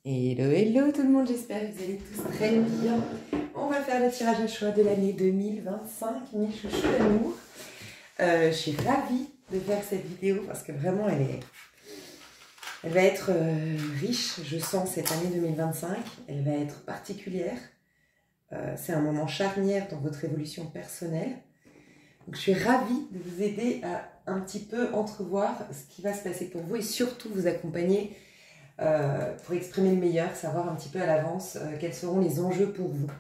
Hello, hello tout le monde, j'espère que vous allez tous très bien. On va faire le tirage à choix de l'année 2025, mes chouchous d'amour. Je suis ravie de faire cette vidéo parce que vraiment elle va être riche, je sens, cette année 2025. Elle va être particulière. C'est un moment charnière dans votre évolution personnelle. Donc, je suis ravie de vous aider à un petit peu entrevoir ce qui va se passer pour vous et surtout vous accompagner pour exprimer le meilleur, savoir un petit peu à l'avance quels seront les enjeux pour vous.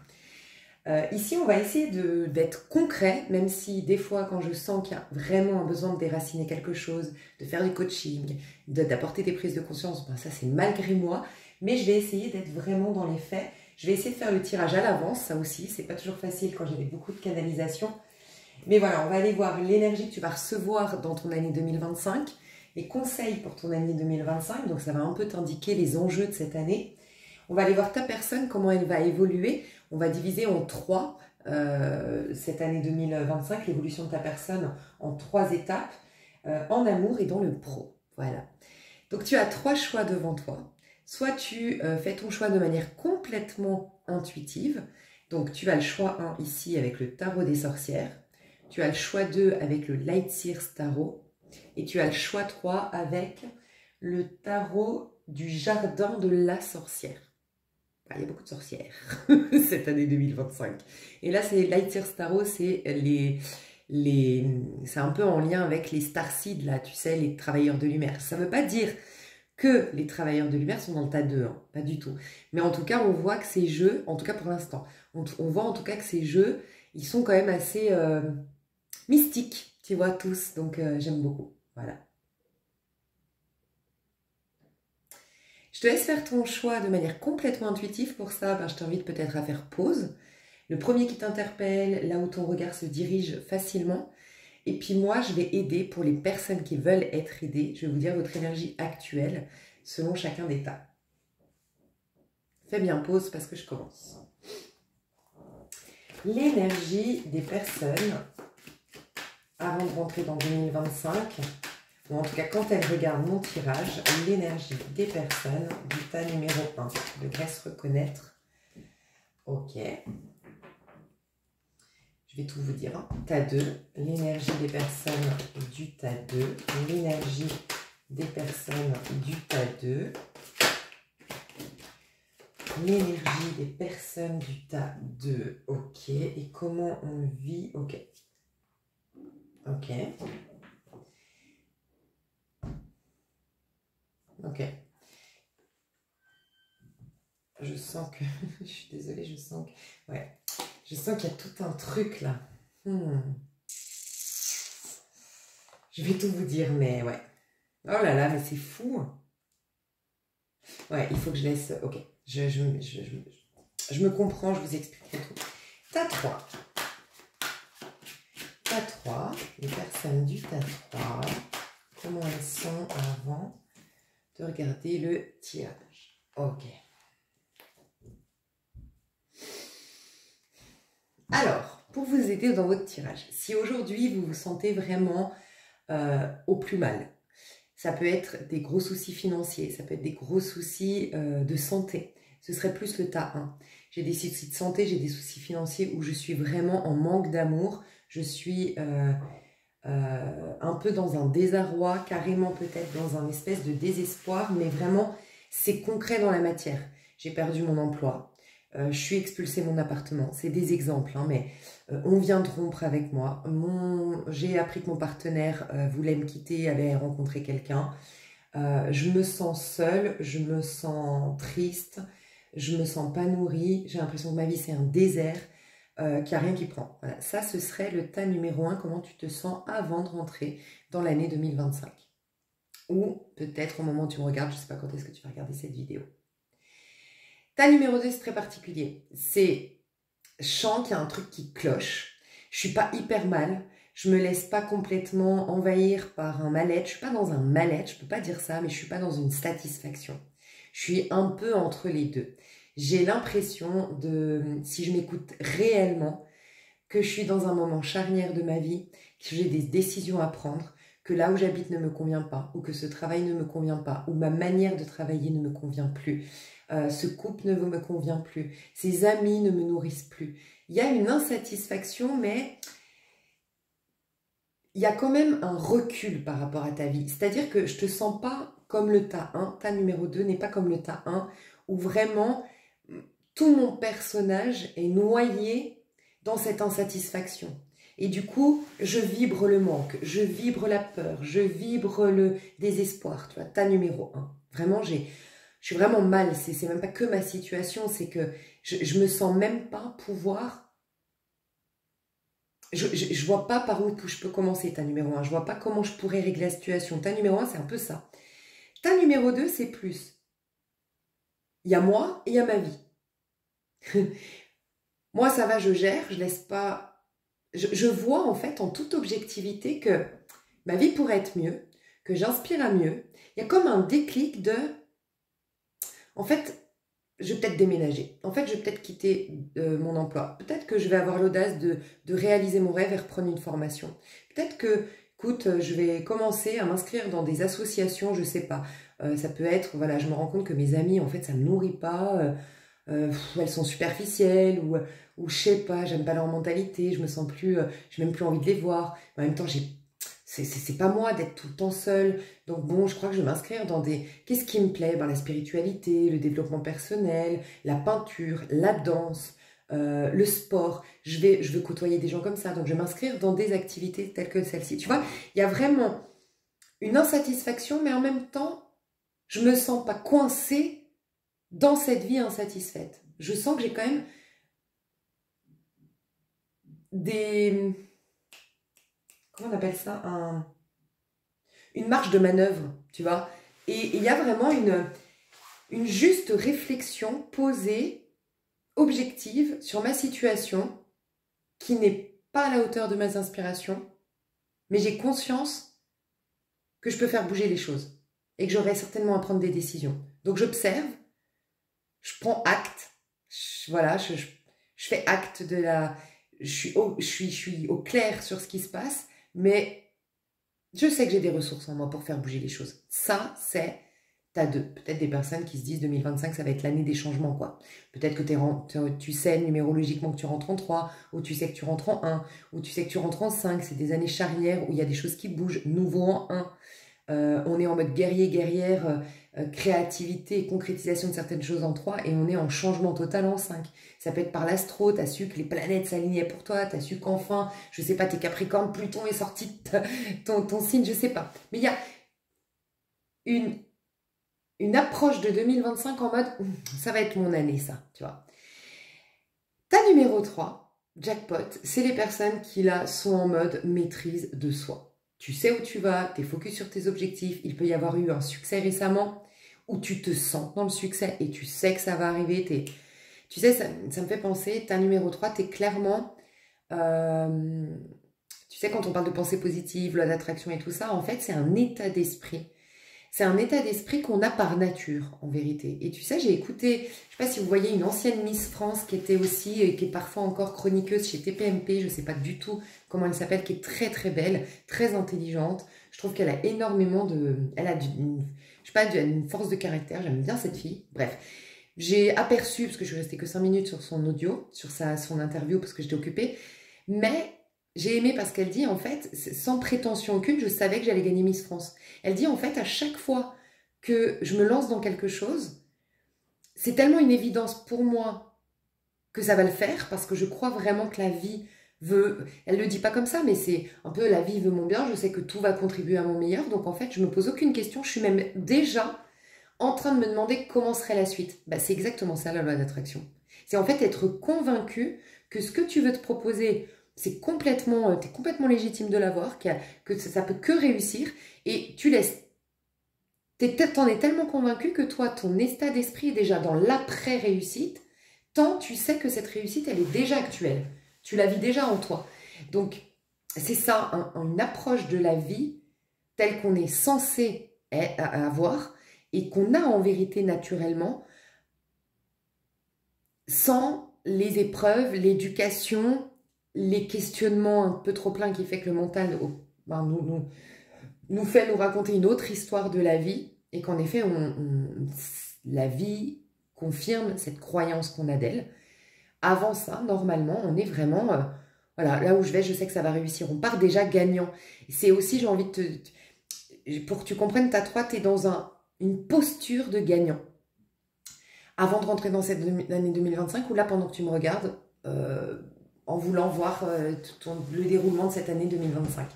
Ici, on va essayer d'être concret, même si des fois, quand je sens qu'il y a vraiment un besoin de déraciner quelque chose, de faire du coaching, d'apporter des prises de conscience, ben ça c'est malgré moi, mais je vais essayer d'être vraiment dans les faits. Je vais essayer de faire le tirage à l'avance, ça aussi, c'est pas toujours facile quand j'ai beaucoup de canalisation. Mais voilà, on va aller voir l'énergie que tu vas recevoir dans ton année 2025, les conseils pour ton année 2025, donc ça va un peu t'indiquer les enjeux de cette année. On va aller voir ta personne, comment elle va évoluer. On va diviser en trois cette année 2025, l'évolution de ta personne en 3 étapes, en amour et dans le pro. Voilà. Donc tu as 3 choix devant toi. Soit tu fais ton choix de manière complètement intuitive. Donc tu as le choix 1 ici avec le tarot des sorcières. Tu as le choix 2 avec le Light Seers Tarot. Et tu as le choix 3 avec le tarot du jardin de la sorcière. Enfin, il y a beaucoup de sorcières cette année 2025. Et là, c'est Light Seers Tarot, c'est c'est un peu en lien avec les starseeds, là, tu sais, les travailleurs de lumière. Ça ne veut pas dire que les travailleurs de lumière sont dans le tas 2, hein, pas du tout. Mais en tout cas, on voit que ces jeux, en tout cas pour l'instant, on voit en tout cas que ces jeux, ils sont quand même assez mystiques, tu vois, tous. Donc, j'aime beaucoup. Voilà. Je te laisse faire ton choix de manière complètement intuitive. Pour ça, ben, je t'invite peut-être à faire pause. Le premier qui t'interpelle, là où ton regard se dirige facilement. Et puis moi, je vais aider pour les personnes qui veulent être aidées. Je vais vous dire votre énergie actuelle selon chacun des tas. Fais bien pause parce que je commence. L'énergie des personnes avant de rentrer dans 2025, ou en tout cas quand elles regardent mon tirage, l'énergie des personnes du tas numéro 1. Je devrais se reconnaître. Ok. Je vais tout vous dire. Hein. Tas 2, l'énergie des personnes du tas 2, l'énergie des personnes du tas 2, l'énergie des personnes du tas 2. Ok. Et comment on le vit? Ok. Ok. Ok. Je sens que... je suis désolée, je sens que... Ouais. Je sens qu'il y a tout un truc là. Je vais tout vous dire, mais ouais. Oh là là, mais c'est fou. Ouais, il faut que je laisse... Ok. Je me comprends, je vous expliquerai tout. Tas 3. Tas 3. Les personnes du tas 3. Comment elles sont avant de regarder le tirage. Ok. Alors, pour vous aider dans votre tirage, si aujourd'hui vous vous sentez vraiment au plus mal, ça peut être des gros soucis financiers, ça peut être des gros soucis de santé, ce serait plus le tas 1. J'ai des soucis de santé, j'ai des soucis financiers où je suis vraiment en manque d'amour, je suis un peu dans un désarroi, carrément peut-être dans un espèce de désespoir, mais vraiment c'est concret dans la matière. J'ai perdu mon emploi. Je suis expulsée de mon appartement, c'est des exemples, hein, mais on vient de rompre avec moi. J'ai appris que mon partenaire voulait me quitter, avait rencontré quelqu'un. Je me sens seule, je me sens triste, je me sens pas nourrie. J'ai l'impression que ma vie c'est un désert, qu'il n'y a rien qui prend. Voilà. Ça, ce serait le tas numéro 1, comment tu te sens avant de rentrer dans l'année 2025. Ou peut-être au moment où tu me regardes, je ne sais pas quand est-ce que tu vas regarder cette vidéo. Tas numéro 2, c'est très particulier. Je sens qu'il y a un truc qui cloche. Je suis pas hyper mal. Je me laisse pas complètement envahir par un mal-être. Je suis pas dans un mal-être, je peux pas dire ça, mais je suis pas dans une satisfaction. Je suis un peu entre les deux. J'ai l'impression si je m'écoute réellement, que je suis dans un moment charnière de ma vie, que j'ai des décisions à prendre, que là où j'habite ne me convient pas, ou que ce travail ne me convient pas, ou ma manière de travailler ne me convient plus, ce couple ne me convient plus, ces amis ne me nourrissent plus. Il y a une insatisfaction, mais il y a quand même un recul par rapport à ta vie. C'est-à-dire que je ne te sens pas comme le tas 1, tas numéro 2 n'est pas comme le tas 1, où vraiment tout mon personnage est noyé dans cette insatisfaction. Et du coup, je vibre le manque, je vibre la peur, je vibre le désespoir, tu vois, tas numéro 1. Vraiment, je suis vraiment mal, c'est même pas que ma situation, c'est que je me sens même pas pouvoir... Je vois pas par où je peux commencer, ta numéro 1. Je vois pas comment je pourrais régler la situation. Ta numéro 1, c'est un peu ça. Ta numéro 2, c'est plus. Il y a moi et il y a ma vie. Moi, ça va, je gère, je laisse pas... Je vois en fait en toute objectivité que ma vie pourrait être mieux, que j'inspire à mieux. Il y a comme un déclic de... En fait, je vais peut-être déménager. En fait, je vais peut-être quitter mon emploi. Peut-être que je vais avoir l'audace de réaliser mon rêve et reprendre une formation. Peut-être que, écoute, je vais commencer à m'inscrire dans des associations, je sais pas. Ça peut être, voilà, je me rends compte que mes amies, en fait, ça me nourrit pas. Elles sont superficielles ou je sais pas, j'aime pas leur mentalité, je me sens plus, j'ai même plus envie de les voir. En même temps, c'est pas moi d'être tout le temps seule. Donc bon, je crois que je vais m'inscrire dans des... Qu'est-ce qui me plaît? Ben, la spiritualité, le développement personnel, la peinture, la danse, le sport. Je veux côtoyer des gens comme ça. Donc je vais m'inscrire dans des activités telles que celle-ci. Tu vois, il y a vraiment une insatisfaction, mais en même temps, je me sens pas coincée dans cette vie insatisfaite. Je sens que j'ai quand même des... Comment on appelle ça? Une marge de manœuvre, tu vois. Et il y a vraiment une juste réflexion posée, objective, sur ma situation, qui n'est pas à la hauteur de mes inspirations, mais j'ai conscience que je peux faire bouger les choses et que j'aurai certainement à prendre des décisions. Donc j'observe, je prends acte, voilà, je fais acte de la... Je suis au clair sur ce qui se passe, mais je sais que j'ai des ressources en moi pour faire bouger les choses. Ça, c'est ta 2. Peut-être des personnes qui se disent 2025, ça va être l'année des changements, quoi. Peut-être que tu sais numérologiquement que tu rentres en 3, ou tu sais que tu rentres en 1, ou tu sais que tu rentres en 5. C'est des années charnières où il y a des choses qui bougent, nouveau en 1. On est en mode guerrier, guerrière, créativité et concrétisation de certaines choses en 3, et on est en changement total en 5. Ça peut être par l'astro, tu as su que les planètes s'alignaient pour toi, tu as su qu'enfin, je sais pas, t'es Capricorne, Pluton est sorti de ton signe, je sais pas. Mais il y a une approche de 2025 en mode, ça va être mon année ça, tu vois. Ta numéro 3, jackpot, c'est les personnes qui là sont en mode maîtrise de soi. Tu sais où tu vas, tu es focus sur tes objectifs, il peut y avoir eu un succès récemment, où tu te sens dans le succès et tu sais que ça va arriver. Tu sais, ça me fait penser, ta numéro 3, tu es clairement... tu sais, quand on parle de pensée positive, loi d'attraction et tout ça, en fait, c'est un état d'esprit. C'est un état d'esprit qu'on a par nature, en vérité. Et tu sais, j'ai écouté, je ne sais pas si vous voyez, une ancienne Miss France qui était aussi, et qui est parfois encore chroniqueuse chez TPMP, je ne sais pas du tout comment elle s'appelle, qui est très très belle, très intelligente. Je trouve qu'elle a énormément de... Elle a je sais pas, une force de caractère, j'aime bien cette fille. Bref, j'ai aperçu, parce que je suis restée que 5 minutes sur son audio, sur son interview, parce que j'étais occupée, mais... J'ai aimé parce qu'elle dit, en fait, sans prétention aucune, je savais que j'allais gagner Miss France. Elle dit, en fait, à chaque fois que je me lance dans quelque chose, c'est tellement une évidence pour moi que ça va le faire, parce que je crois vraiment que la vie veut... Elle ne le dit pas comme ça, mais c'est un peu la vie veut mon bien, je sais que tout va contribuer à mon meilleur, donc en fait, je ne me pose aucune question, je suis même déjà en train de me demander comment serait la suite. Bah, c'est exactement ça, la loi d'attraction. C'est en fait être convaincu que ce que tu veux te proposer... t'es complètement légitime de l'avoir, que ça peut que réussir, et tu laisses, t'en es tellement convaincu que toi, ton état d'esprit est déjà dans l'après-réussite, tant tu sais que cette réussite, elle est déjà actuelle, tu la vis déjà en toi. Donc, c'est ça, une approche de la vie telle qu'on est censé avoir, et qu'on a en vérité naturellement, sans les épreuves, l'éducation, les questionnements un peu trop pleins qui fait que le mental ben, nous fait nous raconter une autre histoire de la vie et qu'en effet, la vie confirme cette croyance qu'on a d'elle. Avant ça, normalement, on est vraiment... voilà, là où je vais, je sais que ça va réussir. On part déjà gagnant. C'est aussi, j'ai envie de pour que tu comprennes, ta 3, tu es dans une posture de gagnant. Avant de rentrer dans cette année 2025, ou là, pendant que tu me regardes, en voulant voir le déroulement de cette année 2025.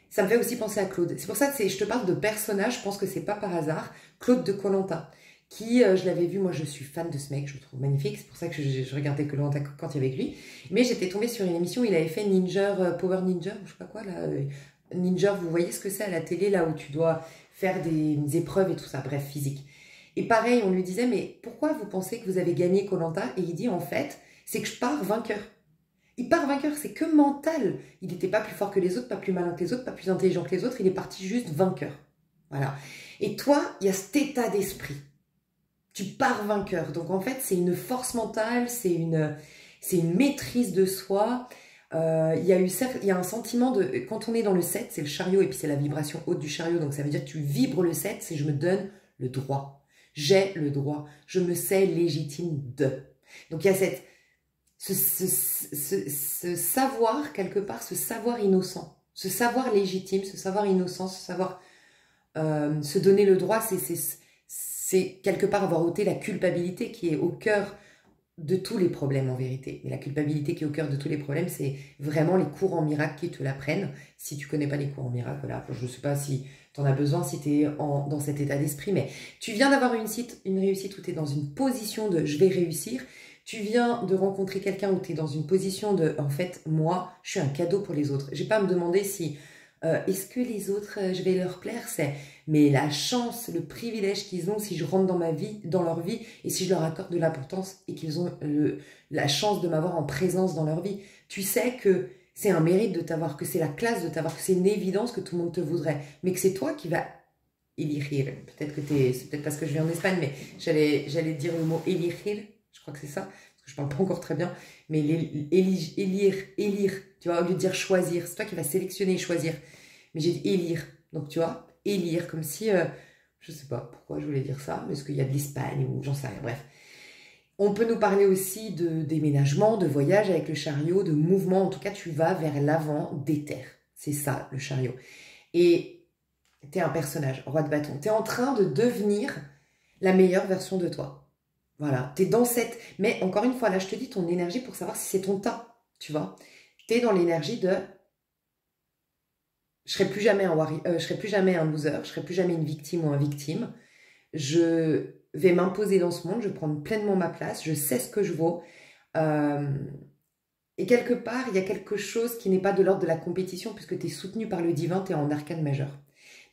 Ça me fait aussi penser à Claude. C'est pour ça que je te parle de personnage, je pense que c'est pas par hasard. Claude de Koh-Lanta, qui, je l'avais vu, moi je suis fan de ce mec, je le trouve magnifique, c'est pour ça que je regardais Koh-Lanta quand il y avait avec lui. Mais j'étais tombée sur une émission, il avait fait Ninja, Power Ninja, je sais pas quoi, là. Ninja, vous voyez ce que c'est à la télé, là où tu dois faire des épreuves et tout ça, bref, physique. Et pareil, on lui disait, mais pourquoi vous pensez que vous avez gagné Koh-Lanta? Et il dit, en fait, c'est que je pars vainqueur. Il part vainqueur, c'est que mental. Il n'était pas plus fort que les autres, pas plus malin que les autres, pas plus intelligent que les autres, il est parti juste vainqueur. Voilà. Et toi, il y a cet état d'esprit. Tu pars vainqueur. Donc en fait, c'est une force mentale, c'est une maîtrise de soi. Il y a un sentiment de... Quand on est dans le 7, c'est le chariot, et puis c'est la vibration haute du chariot, donc ça veut dire que tu vibres le 7, c'est je me donne le droit. J'ai le droit. Je me sais légitime de. Donc il y a ce savoir, quelque part, ce savoir innocent, ce savoir légitime, ce savoir innocent, ce savoir se donner le droit, c'est quelque part avoir ôté la culpabilité qui est au cœur de tous les problèmes en vérité. Mais la culpabilité qui est au cœur de tous les problèmes, c'est vraiment les cours en miracle qui te la prennent. Si tu connais pas les cours en miracle, là, je ne sais pas si tu en as besoin, si tu es dans cet état d'esprit, mais tu viens d'avoir une réussite où tu es dans une position de « je vais réussir », tu viens de rencontrer quelqu'un où tu es dans une position de « en fait, moi, je suis un cadeau pour les autres ». J'ai pas à me demander si est-ce que les autres, je vais leur plaire, mais la chance, le privilège qu'ils ont si je rentre dans leur vie, et si je leur accorde de l'importance et qu'ils ont la chance de m'avoir en présence dans leur vie. Tu sais que c'est un mérite de t'avoir, que c'est la classe de t'avoir, que c'est une évidence que tout le monde te voudrait, mais que c'est toi qui vas elegir. Peut-être que c'est peut-être parce que je viens d'Espagne, mais j'allais dire le mot elegir, je crois que c'est ça, parce que je parle pas encore très bien, mais élire, tu vois, au lieu de dire choisir, c'est toi qui vas sélectionner et choisir. Mais j'ai dit élire, donc tu vois, élire, comme si, je sais pas pourquoi je voulais dire ça, mais est-ce qu'il y a de l'Espagne ou j'en sais rien, bref. On peut nous parler aussi de déménagement, de voyage avec le chariot, de mouvement, en tout cas tu vas vers l'avant des terres. C'est ça le chariot. Et tu es un personnage, roi de bâton. Tu es en train de devenir la meilleure version de toi. Voilà, tu es dans cette... Mais encore une fois, là je te dis ton énergie pour savoir si c'est ton tas, tu vois. Tu es dans l'énergie de... Je serai plus jamais je serai plus jamais un loser, je serai plus jamais une victime ou un victime. Je vais m'imposer dans ce monde, je vais prendre pleinement ma place, je sais ce que je vaux. Et quelque part, il y a quelque chose qui n'est pas de l'ordre de la compétition, puisque tu es soutenu par le divin, tu es en arcane majeur.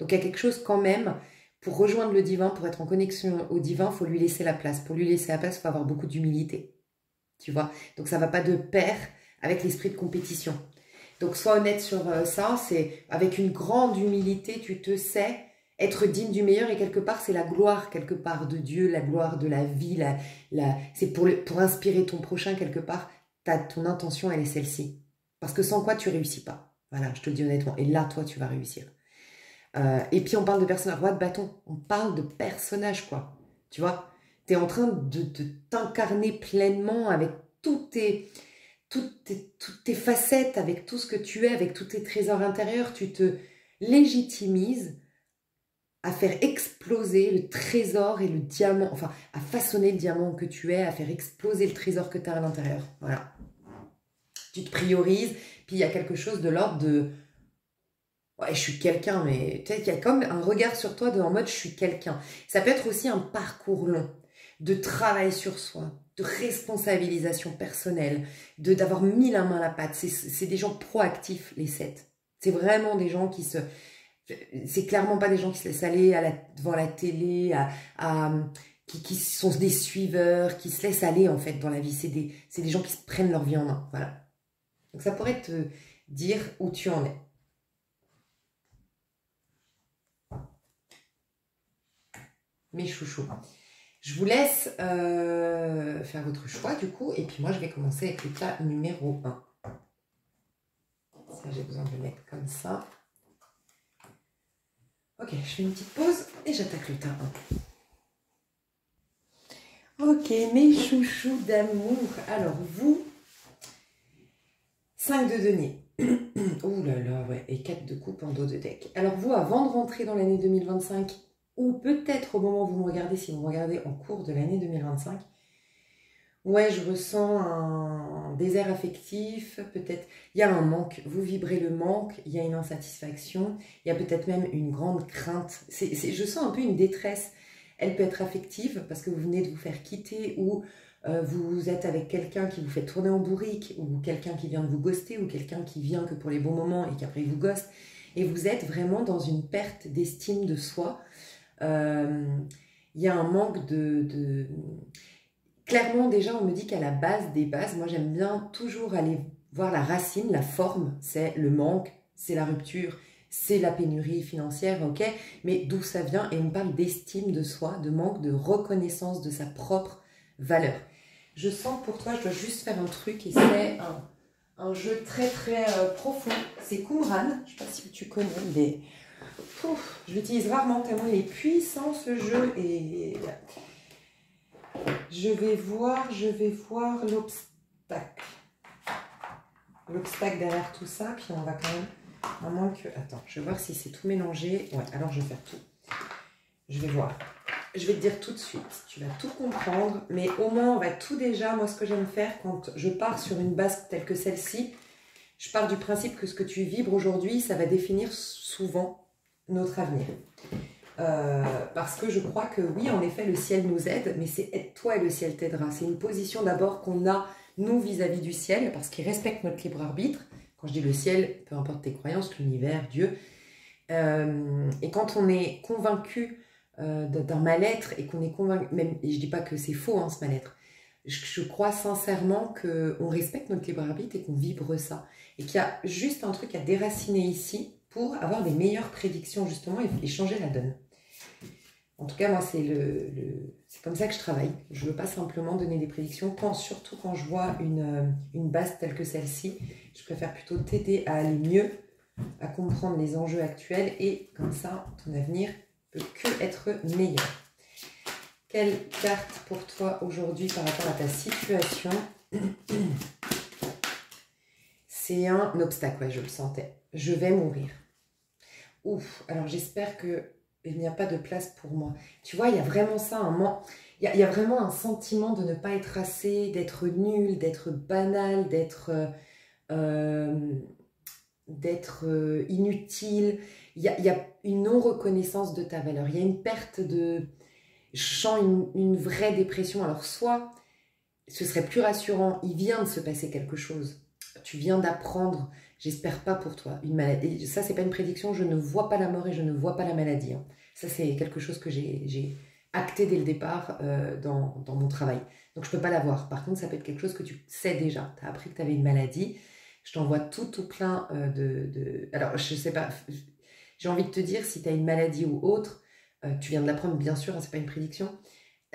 Donc il y a quelque chose quand même, pour rejoindre le divin, pour être en connexion au divin, il faut lui laisser la place. Pour lui laisser la place, il faut avoir beaucoup d'humilité. Tu vois? Donc ça ne va pas de pair avec l'esprit de compétition. Donc sois honnête sur ça, c'est avec une grande humilité, tu te sais être digne du meilleur, et quelque part c'est la gloire quelque part de Dieu, la gloire de la vie, c'est pour inspirer ton prochain quelque part, ton intention elle est celle-ci. Parce que sans quoi tu réussis pas, voilà, je te le dis honnêtement, et là toi tu vas réussir. Et puis on parle de personnage, roi de bâton, on parle de personnage quoi, tu vois, tu es en train de t'incarner pleinement avec toutes tes facettes, avec tout ce que tu es, avec tous tes trésors intérieurs, tu te légitimises à faire exploser le trésor et le diamant, enfin, à façonner le diamant que tu es, à faire exploser le trésor que tu as à l'intérieur. Voilà. Tu te priorises, puis il y a quelque chose de l'ordre de... Ouais, je suis quelqu'un, mais tu sais, il y a comme un regard sur toi en mode je suis quelqu'un. Ça peut être aussi un parcours long, de travail sur soi, de responsabilisation personnelle, d'avoir mis la main à la pâte. C'est des gens proactifs, les 7. C'est vraiment des gens qui se... C'est clairement pas des gens qui se laissent aller devant la télé, qui sont des suiveurs, qui se laissent aller en fait dans la vie. C'est des gens qui se prennent leur vie en main. Voilà. Donc ça pourrait te dire où tu en es. Mes chouchous. Je vous laisse faire votre choix du coup, et puis moi je vais commencer avec le tas numéro 1. Ça j'ai besoin de le mettre comme ça. Ok, je fais une petite pause et j'attaque le tas 1. Ok, mes chouchous d'amour. Alors, vous, 5 de denier. Ouh là là, ouais, et 4 de coupe en dos de deck. Alors, vous, avant de rentrer dans l'année 2025, ou peut-être au moment où vous me regardez, si vous me regardez en cours de l'année 2025, ouais, je ressens un désert affectif, peut-être, il y a un manque, vous vibrez le manque, il y a une insatisfaction, il y a peut-être même une grande crainte. Je sens un peu une détresse, elle peut être affective parce que vous venez de vous faire quitter ou vous êtes avec quelqu'un qui vous fait tourner en bourrique ou quelqu'un qui vient de vous ghoster ou quelqu'un qui vient que pour les bons moments et qui après vous ghoste et vous êtes vraiment dans une perte d'estime de soi. Il y a un manque de... Clairement, déjà, on me dit qu'à la base des bases, moi j'aime bien toujours aller voir la racine, la forme, c'est le manque, c'est la rupture, c'est la pénurie financière, ok, mais d'où ça vient? Et on parle d'estime de soi, de manque de reconnaissance de sa propre valeur. Je sens pour toi, je dois juste faire un truc et c'est un jeu très très profond. C'est Qumran, je ne sais pas si tu connais, mais je l'utilise rarement tellement il est puissant ce jeu et... Je vais voir l'obstacle. L'obstacle derrière tout ça, puis on va quand même... À moins que... Attends, je vais voir si c'est tout mélangé. Ouais, alors je vais faire tout. Je vais voir. Je vais te dire tout de suite. Tu vas tout comprendre, mais au moins on va tout déjà... Moi, ce que j'aime faire quand je pars sur une base telle que celle-ci, je pars du principe que ce que tu vibres aujourd'hui, ça va définir souvent notre avenir. Parce que je crois que oui, en effet, le ciel nous aide, mais c'est aide-toi et le ciel t'aidera. C'est une position d'abord qu'on a, nous, vis-à-vis du ciel, parce qu'il respecte notre libre arbitre. Quand je dis le ciel, peu importe tes croyances, l'univers, Dieu. Et quand on est convaincu d'un mal-être, et qu'on est convaincu, même, et je ne dis pas que c'est faux, hein, ce mal-être, je crois sincèrement qu'on respecte notre libre arbitre et qu'on vibre ça. Et qu'il y a juste un truc à déraciner ici pour avoir des meilleures prédictions, justement, et changer la donne. En tout cas, moi, c'est comme ça que je travaille. Je ne veux pas simplement donner des prédictions, surtout quand je vois une base telle que celle-ci. Je préfère plutôt t'aider à aller mieux, à comprendre les enjeux actuels et comme ça, ton avenir peut que être meilleur. Quelle carte pour toi aujourd'hui par rapport à ta situation? C'est un obstacle, ouais, je le sentais. Je vais mourir. Ouf, alors j'espère que il n'y a pas de place pour moi. Tu vois, il y a vraiment ça, il y a vraiment un sentiment de ne pas être assez, d'être nul, d'être banal, d'être inutile. Il y a une non-reconnaissance de ta valeur. Il y a une perte de... Je sens une vraie dépression. Alors soit, ce serait plus rassurant, il vient de se passer quelque chose. Tu viens d'apprendre, j'espère pas pour toi, une maladie. Ça, c'est pas une prédiction, je ne vois pas la mort et je ne vois pas la maladie. Hein. Ça, c'est quelque chose que j'ai acté dès le départ dans mon travail. Donc, je peux pas l'avoir. Par contre, ça peut être quelque chose que tu sais déjà. Tu as appris que tu avais une maladie. Je t'envoie tout plein Alors, je sais pas, j'ai envie de te dire, si tu as une maladie ou autre, tu viens de l'apprendre, bien sûr, hein, c'est pas une prédiction.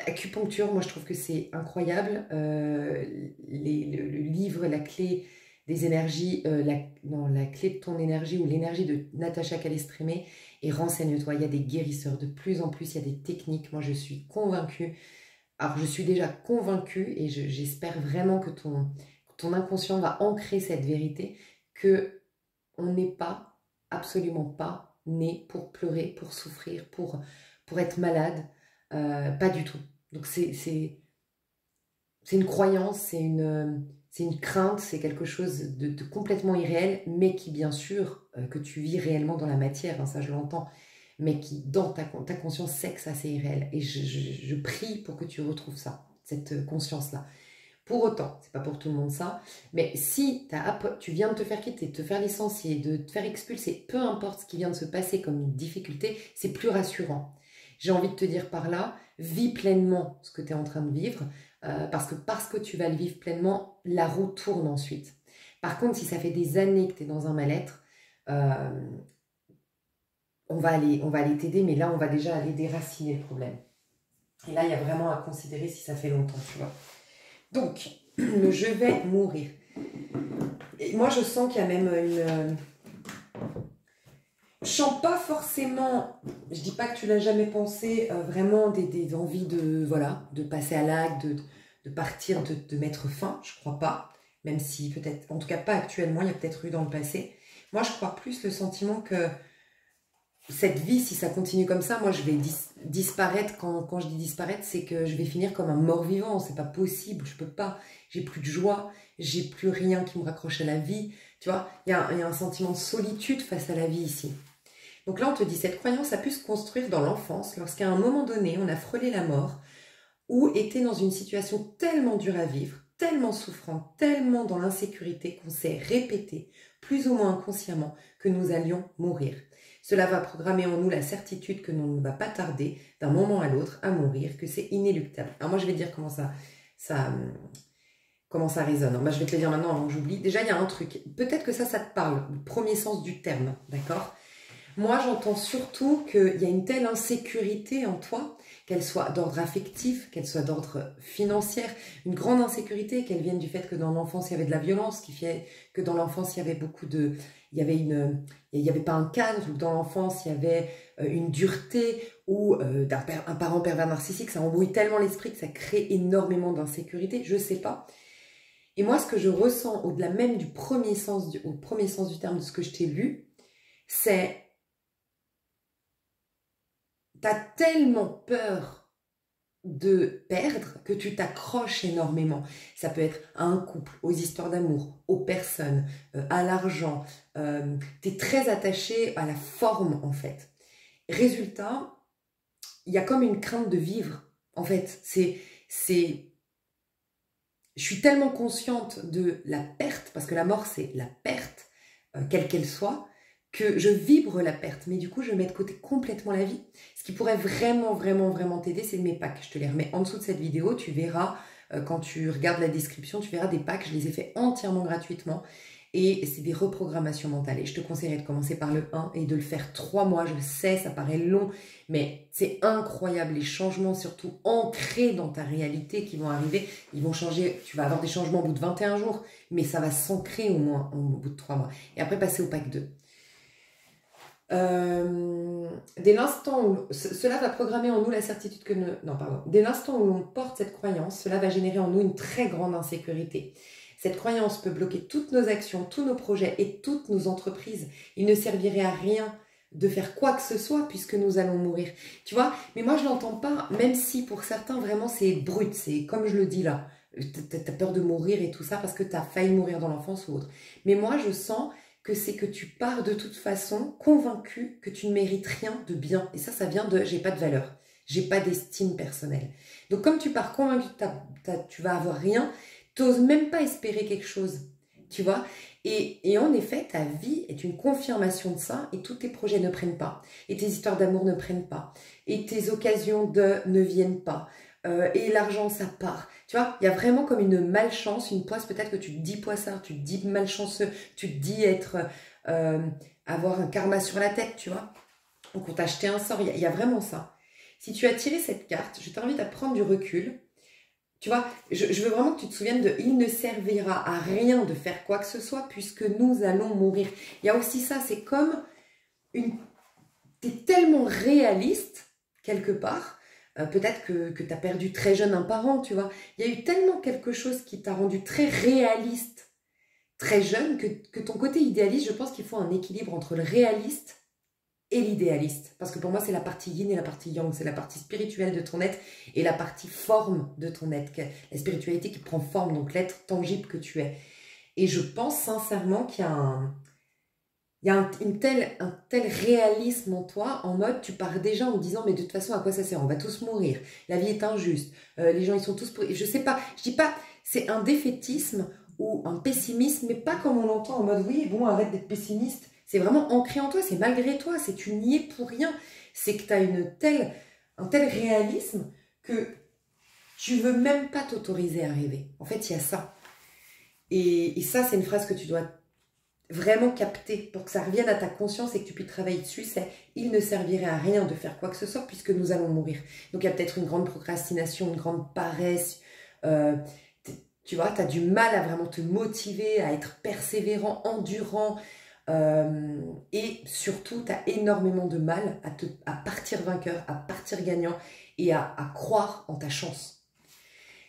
Acupuncture, moi, je trouve que c'est incroyable. Le livre, la clé des énergies, la clé de ton énergie ou l'énergie de Natacha Calestrémé, et renseigne-toi, il y a des guérisseurs, de plus en plus, il y a des techniques, moi je suis convaincue, alors je suis déjà convaincue et j'espère vraiment que ton inconscient va ancrer cette vérité, que on n'est pas, absolument pas, né pour pleurer, pour souffrir, pour être malade, pas du tout. Donc c'est une croyance, c'est une crainte, c'est quelque chose de complètement irréel, mais qui, bien sûr, que tu vis réellement dans la matière, hein, ça je l'entends, mais qui, dans ta conscience, sait que ça c'est irréel. Et je prie pour que tu retrouves ça, cette conscience-là. Pour autant, c'est pas pour tout le monde ça, mais si tu viens de te faire quitter, de te faire licencier, de te faire expulser, peu importe ce qui vient de se passer comme une difficulté, c'est plus rassurant. J'ai envie de te dire par là, vis pleinement ce que tu es en train de vivre, parce que tu vas le vivre pleinement, la roue tourne ensuite. Par contre, si ça fait des années que tu es dans un mal-être, on va aller t'aider, mais là, on va déjà aller déraciner le problème. Et là, il y a vraiment à considérer si ça fait longtemps, tu vois. Donc, le je vais mourir. Et moi, je sens qu'il y a même Je sens pas forcément, je dis pas que tu l'as jamais pensé, vraiment des envies de, voilà, de passer à l'acte, de partir, de mettre fin, je crois pas. Même si peut-être, en tout cas pas actuellement, il y a peut-être eu dans le passé. Moi, je crois plus le sentiment que cette vie, si ça continue comme ça, moi je vais disparaître. Quand je dis disparaître, c'est que je vais finir comme un mort-vivant. C'est pas possible, je peux pas. J'ai plus de joie, j'ai plus rien qui me raccroche à la vie. Tu vois, il y a un sentiment de solitude face à la vie ici. Donc là, on te dit, cette croyance a pu se construire dans l'enfance, lorsqu'à un moment donné, on a frôlé la mort, ou était dans une situation tellement dure à vivre, tellement souffrante, tellement dans l'insécurité qu'on s'est répété, plus ou moins inconsciemment, que nous allions mourir. Cela va programmer en nous la certitude que l'on ne va pas tarder, d'un moment à l'autre, à mourir, que c'est inéluctable. Alors moi, je vais te dire comment ça résonne. Moi, je vais te le dire maintenant avant que j'oublie. Déjà, il y a un truc. Peut-être que ça te parle, le premier sens du terme, d'accord ? Moi, j'entends surtout qu'il y a une telle insécurité en toi, qu'elle soit d'ordre affectif, qu'elle soit d'ordre financier, une grande insécurité, qu'elle vienne du fait que dans l'enfance, il y avait de la violence, qui fait que dans l'enfance, il y avait beaucoup de... il y avait pas un cadre, ou dans l'enfance, il y avait une dureté, ou un parent pervers narcissique, ça embrouille tellement l'esprit que ça crée énormément d'insécurité, je sais pas. Et moi, ce que je ressens, au-delà même du premier sens du terme de ce que je t'ai lu, c'est... T'as tellement peur de perdre que tu t'accroches énormément. Ça peut être à un couple, aux histoires d'amour, aux personnes, à l'argent. T'es très attaché à la forme en fait. Résultat, il y a comme une crainte de vivre. En fait, je suis tellement consciente de la perte, parce que la mort c'est la perte, quelle qu'elle soit, que je vibre la perte, mais du coup, je mets de côté complètement la vie. Ce qui pourrait vraiment, vraiment, vraiment t'aider, c'est mes packs. Je te les remets en dessous de cette vidéo. Tu verras, quand tu regardes la description, tu verras des packs. Je les ai fait entièrement gratuitement. Et c'est des reprogrammations mentales. Et je te conseillerais de commencer par le 1 et de le faire 3 mois. Je sais, ça paraît long, mais c'est incroyable. Les changements, surtout ancrés dans ta réalité, qui vont arriver. Ils vont changer. Tu vas avoir des changements au bout de 21 jours, mais ça va s'ancrer au moins au bout de 3 mois. Et après, passer au pack 2. Dès l'instant où cela va programmer en nous la certitude que dès l'instant où l'on porte cette croyance, cela va générer en nous une très grande insécurité. Cette croyance peut bloquer toutes nos actions, tous nos projets et toutes nos entreprises. Il ne servirait à rien de faire quoi que ce soit puisque nous allons mourir. Tu vois, mais moi je l'entends pas, même si pour certains vraiment c'est brut, c'est comme je le dis là, t'as peur de mourir et tout ça parce que t'as failli mourir dans l'enfance ou autre. Mais moi je sens que c'est que tu pars de toute façon convaincu que tu ne mérites rien de bien. Et ça vient de « j'ai pas de valeur, j'ai pas d'estime personnelle ». Donc comme tu pars convaincu que tu vas avoir rien, t'oses même pas espérer quelque chose, tu vois. Et en effet, ta vie est une confirmation de ça et tous tes projets ne prennent pas. Et tes histoires d'amour ne prennent pas. Et tes occasions ne viennent pas. Et l'argent, ça part. Tu vois, il y a vraiment comme une malchance, une poisse, peut-être que tu te dis poissard, tu te dis malchanceux, tu te dis avoir un karma sur la tête, tu vois. Donc on t'a acheté un sort, il y a vraiment ça. Si tu as tiré cette carte, je t'invite à prendre du recul. Tu vois, je veux vraiment que tu te souviennes de « il ne servira à rien de faire quoi que ce soit puisque nous allons mourir ». Il y a aussi ça, c'est comme t'es tellement réaliste, quelque part, peut-être que tu as perdu très jeune un parent, tu vois. Il y a eu tellement quelque chose qui t'a rendu très réaliste, très jeune, que ton côté idéaliste, je pense qu'il faut un équilibre entre le réaliste et l'idéaliste. Parce que pour moi, c'est la partie yin et la partie yang. C'est la partie spirituelle de ton être et la partie forme de ton être. La spiritualité qui prend forme, donc l'être tangible que tu es. Et je pense sincèrement qu'il y a un tel réalisme en toi, en mode tu pars déjà en disant mais de toute façon à quoi ça sert, on va tous mourir, la vie est injuste, les gens ils sont tous pourris. Je sais pas, je dis pas c'est un défaitisme ou un pessimisme, mais pas comme on l'entend en mode oui bon arrête d'être pessimiste, c'est vraiment ancré en toi, c'est malgré toi, c'est tu n'y es pour rien, c'est que tu as un tel réalisme que tu veux même pas t'autoriser à rêver. En fait il y a ça, et ça c'est une phrase que tu dois vraiment capter pour que ça revienne à ta conscience et que tu puisses travailler dessus, c'est « il ne servirait à rien de faire quoi que ce soit puisque nous allons mourir ». Donc il y a peut-être une grande procrastination, une grande paresse, tu vois, tu as du mal à vraiment te motiver, à être persévérant, endurant, Et surtout, tu as énormément de mal à partir vainqueur, à partir gagnant et à croire en ta chance.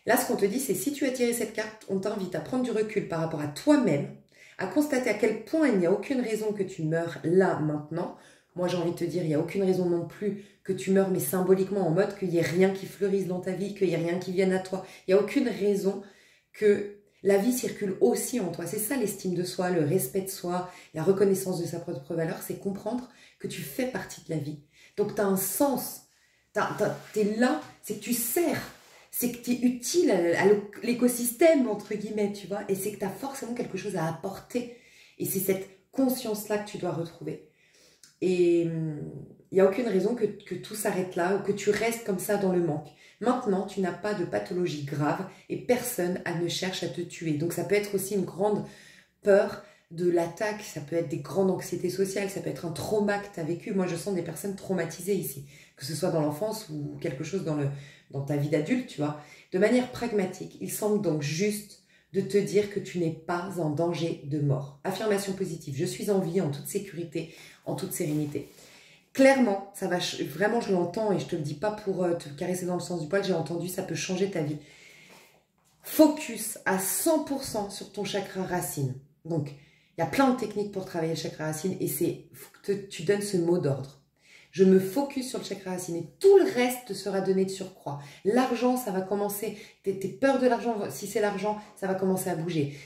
Là, ce qu'on te dit, c'est si tu as tiré cette carte, on t'invite à prendre du recul par rapport à toi-même, à constater à quel point il n'y a aucune raison que tu meurs là, maintenant. Moi, j'ai envie de te dire, il n'y a aucune raison non plus que tu meurs, mais symboliquement, en mode qu'il n'y ait rien qui fleurisse dans ta vie, qu'il n'y ait rien qui vienne à toi. Il n'y a aucune raison que la vie circule aussi en toi. C'est ça l'estime de soi, le respect de soi, la reconnaissance de sa propre valeur, c'est comprendre que tu fais partie de la vie. Donc, tu as un sens, tu es là, c'est que tu sers. C'est que tu es utile à l'écosystème, entre guillemets, tu vois, et c'est que tu as forcément quelque chose à apporter. Et c'est cette conscience-là que tu dois retrouver. Et il n'y a aucune raison que tout s'arrête là ou que tu restes comme ça dans le manque. Maintenant, tu n'as pas de pathologie grave et personne ne cherche à te tuer. Donc ça peut être aussi une grande peur de l'attaque, ça peut être des grandes anxiétés sociales, ça peut être un trauma que tu as vécu. Moi, je sens des personnes traumatisées ici, que ce soit dans l'enfance ou quelque chose dans ta vie d'adulte, tu vois. De manière pragmatique, il semble donc juste de te dire que tu n'es pas en danger de mort. Affirmation positive, je suis en vie, en toute sécurité, en toute sérénité. Clairement, ça va, vraiment je l'entends et je te le dis pas pour te caresser dans le sens du poil, j'ai entendu, ça peut changer ta vie. Focus à 100% sur ton chakra racine. Donc, il y a plein de techniques pour travailler le chakra racine et c'est que tu donnes ce mot d'ordre. Je me focus sur le chakra racine et tout le reste te sera donné de surcroît. L'argent, ça va commencer, tes peurs de l'argent, si c'est l'argent, ça va commencer à bouger.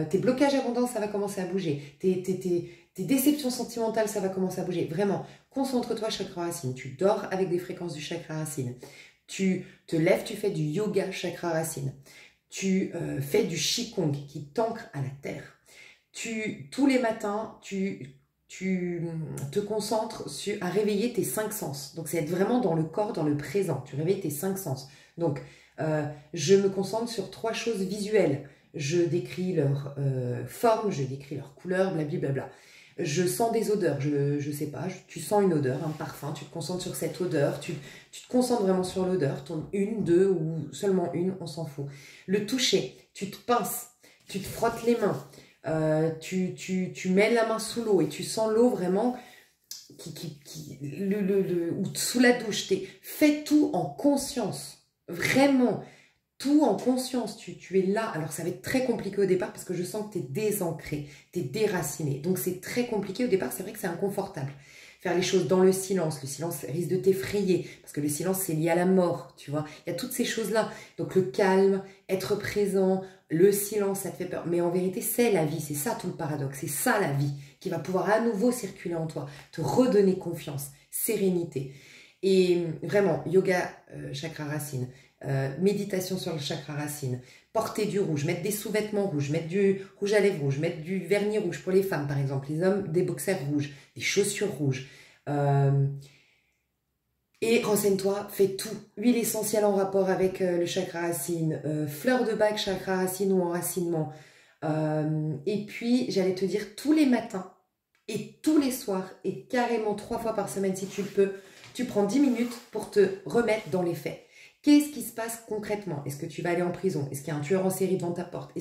Tes blocages abondants, ça va commencer à bouger. Tes déceptions sentimentales, ça va commencer à bouger. Vraiment, concentre-toi chakra racine. Tu dors avec des fréquences du chakra racine. Tu te lèves, tu fais du yoga chakra racine. Tu fais du qigong qui t'ancre à la terre. Tous les matins, tu te concentres à réveiller tes 5 sens. Donc, c'est être vraiment dans le corps, dans le présent. Tu réveilles tes 5 sens. Donc, je me concentre sur 3 choses visuelles. Je décris leur forme, je décris leur couleur, blablabla. Je sens des odeurs, je sais pas, tu sens une odeur, un parfum, tu te concentres sur cette odeur, tu te concentres vraiment sur l'odeur, une, deux ou seulement une, on s'en fout. Le toucher, tu te pinces, tu te frottes les mains, tu mets la main sous l'eau et tu sens l'eau vraiment ou sous la douche. Fais tout en conscience, vraiment. Tout en conscience, tu es là. Alors, ça va être très compliqué au départ parce que je sens que tu es désancré, tu es déraciné. Donc, c'est très compliqué au départ. C'est vrai que c'est inconfortable. Faire les choses dans le silence risque de t'effrayer parce que le silence, c'est lié à la mort, tu vois. Il y a toutes ces choses-là. Donc, le calme, être présent, le silence, ça te fait peur. Mais en vérité, c'est la vie. C'est ça tout le paradoxe. C'est ça la vie qui va pouvoir à nouveau circuler en toi, te redonner confiance, sérénité. Et vraiment, yoga, chakra racine. Méditation sur le chakra racine, porter du rouge, mettre des sous-vêtements rouges, mettre du rouge à lèvres rouge, mettre du vernis rouge pour les femmes par exemple, les hommes des boxers rouges, des chaussures rouges. Et renseigne-toi, fais tout. Huile essentielle en rapport avec le chakra racine, fleur de bac chakra racine ou enracinement. Et puis, j'allais te dire tous les matins et tous les soirs et carrément 3 fois par semaine si tu le peux, tu prends 10 minutes pour te remettre dans les faits. Qu'est-ce qui se passe concrètement? Est-ce que tu vas aller en prison? Est-ce qu'il y a un tueur en série devant ta porte?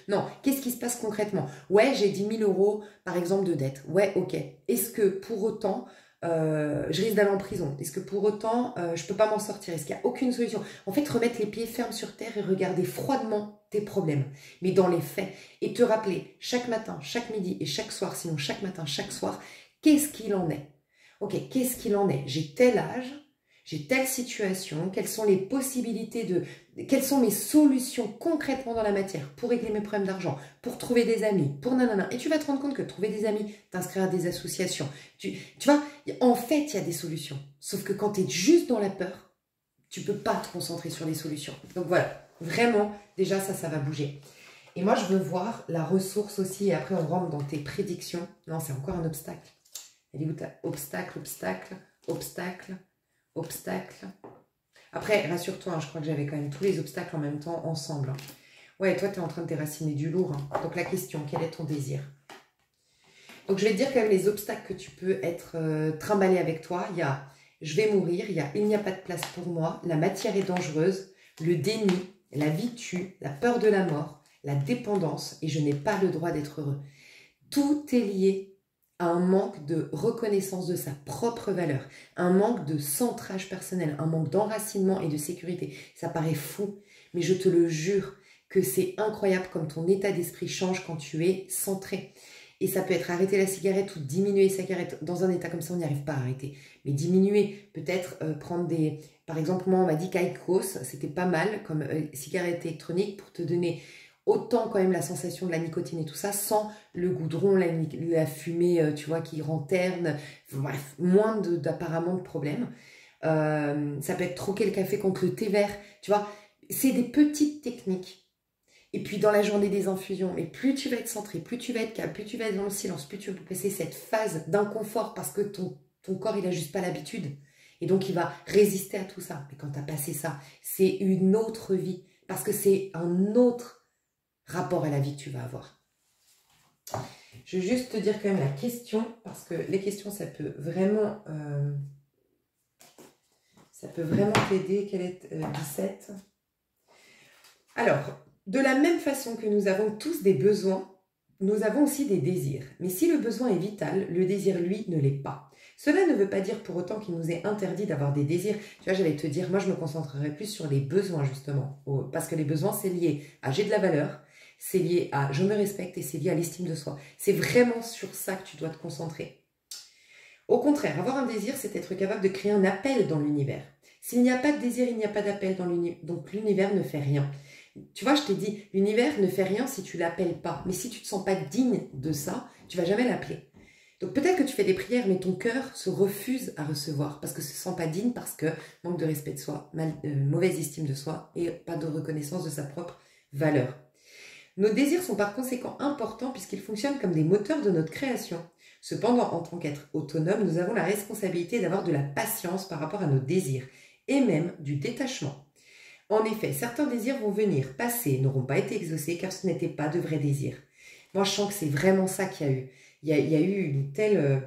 Non, qu'est-ce qui se passe concrètement? Ouais, j'ai 10 000 euros, par exemple, de dette. Ouais, ok. Est-ce que pour autant, je risque d'aller en prison? Est-ce que pour autant, je peux pas m'en sortir? Est-ce qu'il n'y a aucune solution? En fait, remettre les pieds fermes sur terre et regarder froidement tes problèmes, mais dans les faits. Et te rappeler chaque matin, chaque midi et chaque soir, sinon chaque matin, chaque soir, qu'est-ce qu'il en est? Ok, qu'est-ce qu'il en est? J'ai tel âge, j'ai telle situation, quelles sont les possibilités quelles sont mes solutions concrètement dans la matière pour régler mes problèmes d'argent, pour trouver des amis, pour nanana. Et tu vas te rendre compte que trouver des amis, t'inscrire à des associations. Tu vois, en fait, il y a des solutions. Sauf que quand tu es juste dans la peur, tu peux pas te concentrer sur les solutions. Donc voilà, vraiment, déjà ça va bouger. Et moi, je veux voir la ressource aussi, et après on rentre dans tes prédictions. Non, c'est encore un obstacle. Elle est où ta obstacle, obstacle, obstacle, obstacle. Après, rassure-toi, hein, je crois que j'avais quand même tous les obstacles en même temps, ensemble. Hein. Ouais, toi, tu es en train de déraciner du lourd. Hein. Donc, la question, quel est ton désir? Donc, je vais te dire quand même les obstacles que tu peux être trimballé avec toi. Il y a « je vais mourir », il n'y a pas de place pour moi »,« la matière est dangereuse »,« le déni »,« la vie tue »,« la peur de la mort »,« la dépendance » et « je n'ai pas le droit d'être heureux ». Tout est lié à un manque de reconnaissance de sa propre valeur, un manque de centrage personnel, un manque d'enracinement et de sécurité. Ça paraît fou, mais je te le jure que c'est incroyable comme ton état d'esprit change quand tu es centré. Et ça peut être arrêter la cigarette ou diminuer sa cigarette. Dans un état comme ça, on n'y arrive pas à arrêter. Mais diminuer, peut-être prendre des... Par exemple, moi, on m'a dit qu'Aikos, c'était pas mal comme cigarette électronique pour te donner autant quand même la sensation de la nicotine et tout ça, sans le goudron, la fumée, tu vois, qui rend terne. Bref, moins apparemment de problèmes. Ça peut être troquer le café contre le thé vert. Tu vois, c'est des petites techniques. Et puis dans la journée des infusions, mais plus tu vas être centré, plus tu vas être calme, plus tu vas être dans le silence, plus tu vas passer cette phase d'inconfort parce que ton corps, il n'a juste pas l'habitude. Et donc, il va résister à tout ça. Mais quand tu as passé ça, c'est une autre vie. Parce que c'est un autre rapport à la vie que tu vas avoir. Je vais juste te dire quand même la question, parce que les questions, ça peut vraiment t'aider. Quelle est 17? Alors, de la même façon que nous avons tous des besoins, nous avons aussi des désirs. Mais si le besoin est vital, le désir, lui, ne l'est pas. Cela ne veut pas dire pour autant qu'il nous est interdit d'avoir des désirs. Tu vois, j'allais te dire, moi, je me concentrerai plus sur les besoins, justement. Parce que les besoins, c'est lié à j'ai de la valeur, c'est lié à je me respecte et c'est lié à l'estime de soi. C'est vraiment sur ça que tu dois te concentrer. Au contraire, avoir un désir, c'est être capable de créer un appel dans l'univers. S'il n'y a pas de désir, il n'y a pas d'appel dans l'univers. Donc, l'univers ne fait rien. Tu vois, je t'ai dit, l'univers ne fait rien si tu ne l'appelles pas. Mais si tu ne te sens pas digne de ça, tu ne vas jamais l'appeler. Donc peut-être que tu fais des prières, mais ton cœur se refuse à recevoir parce que ne se sent pas digne, parce que manque de respect de soi, mauvaise estime de soi et pas de reconnaissance de sa propre valeur. Nos désirs sont par conséquent importants puisqu'ils fonctionnent comme des moteurs de notre création. Cependant, en tant qu'être autonome, nous avons la responsabilité d'avoir de la patience par rapport à nos désirs et même du détachement. En effet, certains désirs vont venir, passer, n'auront pas été exaucés car ce n'était pas de vrais désirs. Moi, je sens que c'est vraiment ça qu'il y a eu. Il y a eu une telle...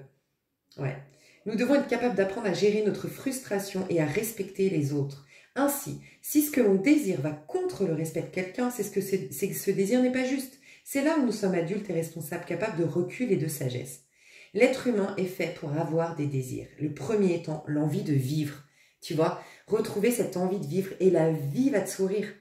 Ouais. Nous devons être capables d'apprendre à gérer notre frustration et à respecter les autres. Ainsi, si ce que l'on désire va contre le respect de quelqu'un, c'est que ce désir n'est pas juste. C'est là où nous sommes adultes et responsables, capables de recul et de sagesse. L'être humain est fait pour avoir des désirs. Le premier étant l'envie de vivre. Tu vois, retrouver cette envie de vivre et la vie va te sourire.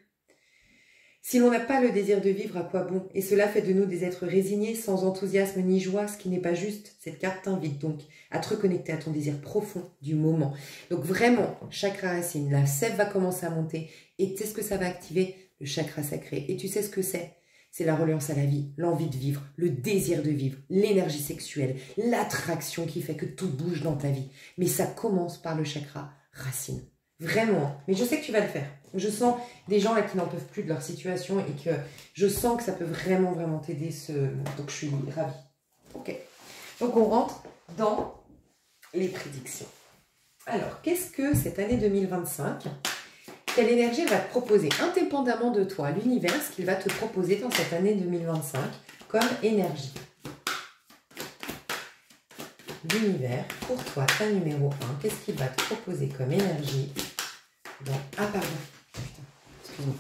Si l'on n'a pas le désir de vivre, à quoi bon? Et cela fait de nous des êtres résignés, sans enthousiasme ni joie, ce qui n'est pas juste. Cette carte t'invite donc à te reconnecter à ton désir profond du moment. Donc vraiment, chakra racine, la sève va commencer à monter. Et tu sais ce que ça va activer? Le chakra sacré. Et tu sais ce que c'est? C'est la reliance à la vie, l'envie de vivre, le désir de vivre, l'énergie sexuelle, l'attraction qui fait que tout bouge dans ta vie. Mais ça commence par le chakra racine. Vraiment. Mais je sais que tu vas le faire. Je sens des gens là qui n'en peuvent plus de leur situation et que je sens que ça peut vraiment, vraiment t'aider. Donc, je suis ravie. Ok. Donc, on rentre dans les prédictions. Alors, qu'est-ce que cette année 2025, quelle énergie elle va te proposer, indépendamment de toi, l'univers, ce qu'il va te proposer dans cette année 2025 comme énergie? L'univers, pour toi, ta numéro 1, qu'est-ce qu'il va te proposer comme énergie Ah, pardon. Putain, excuse-moi.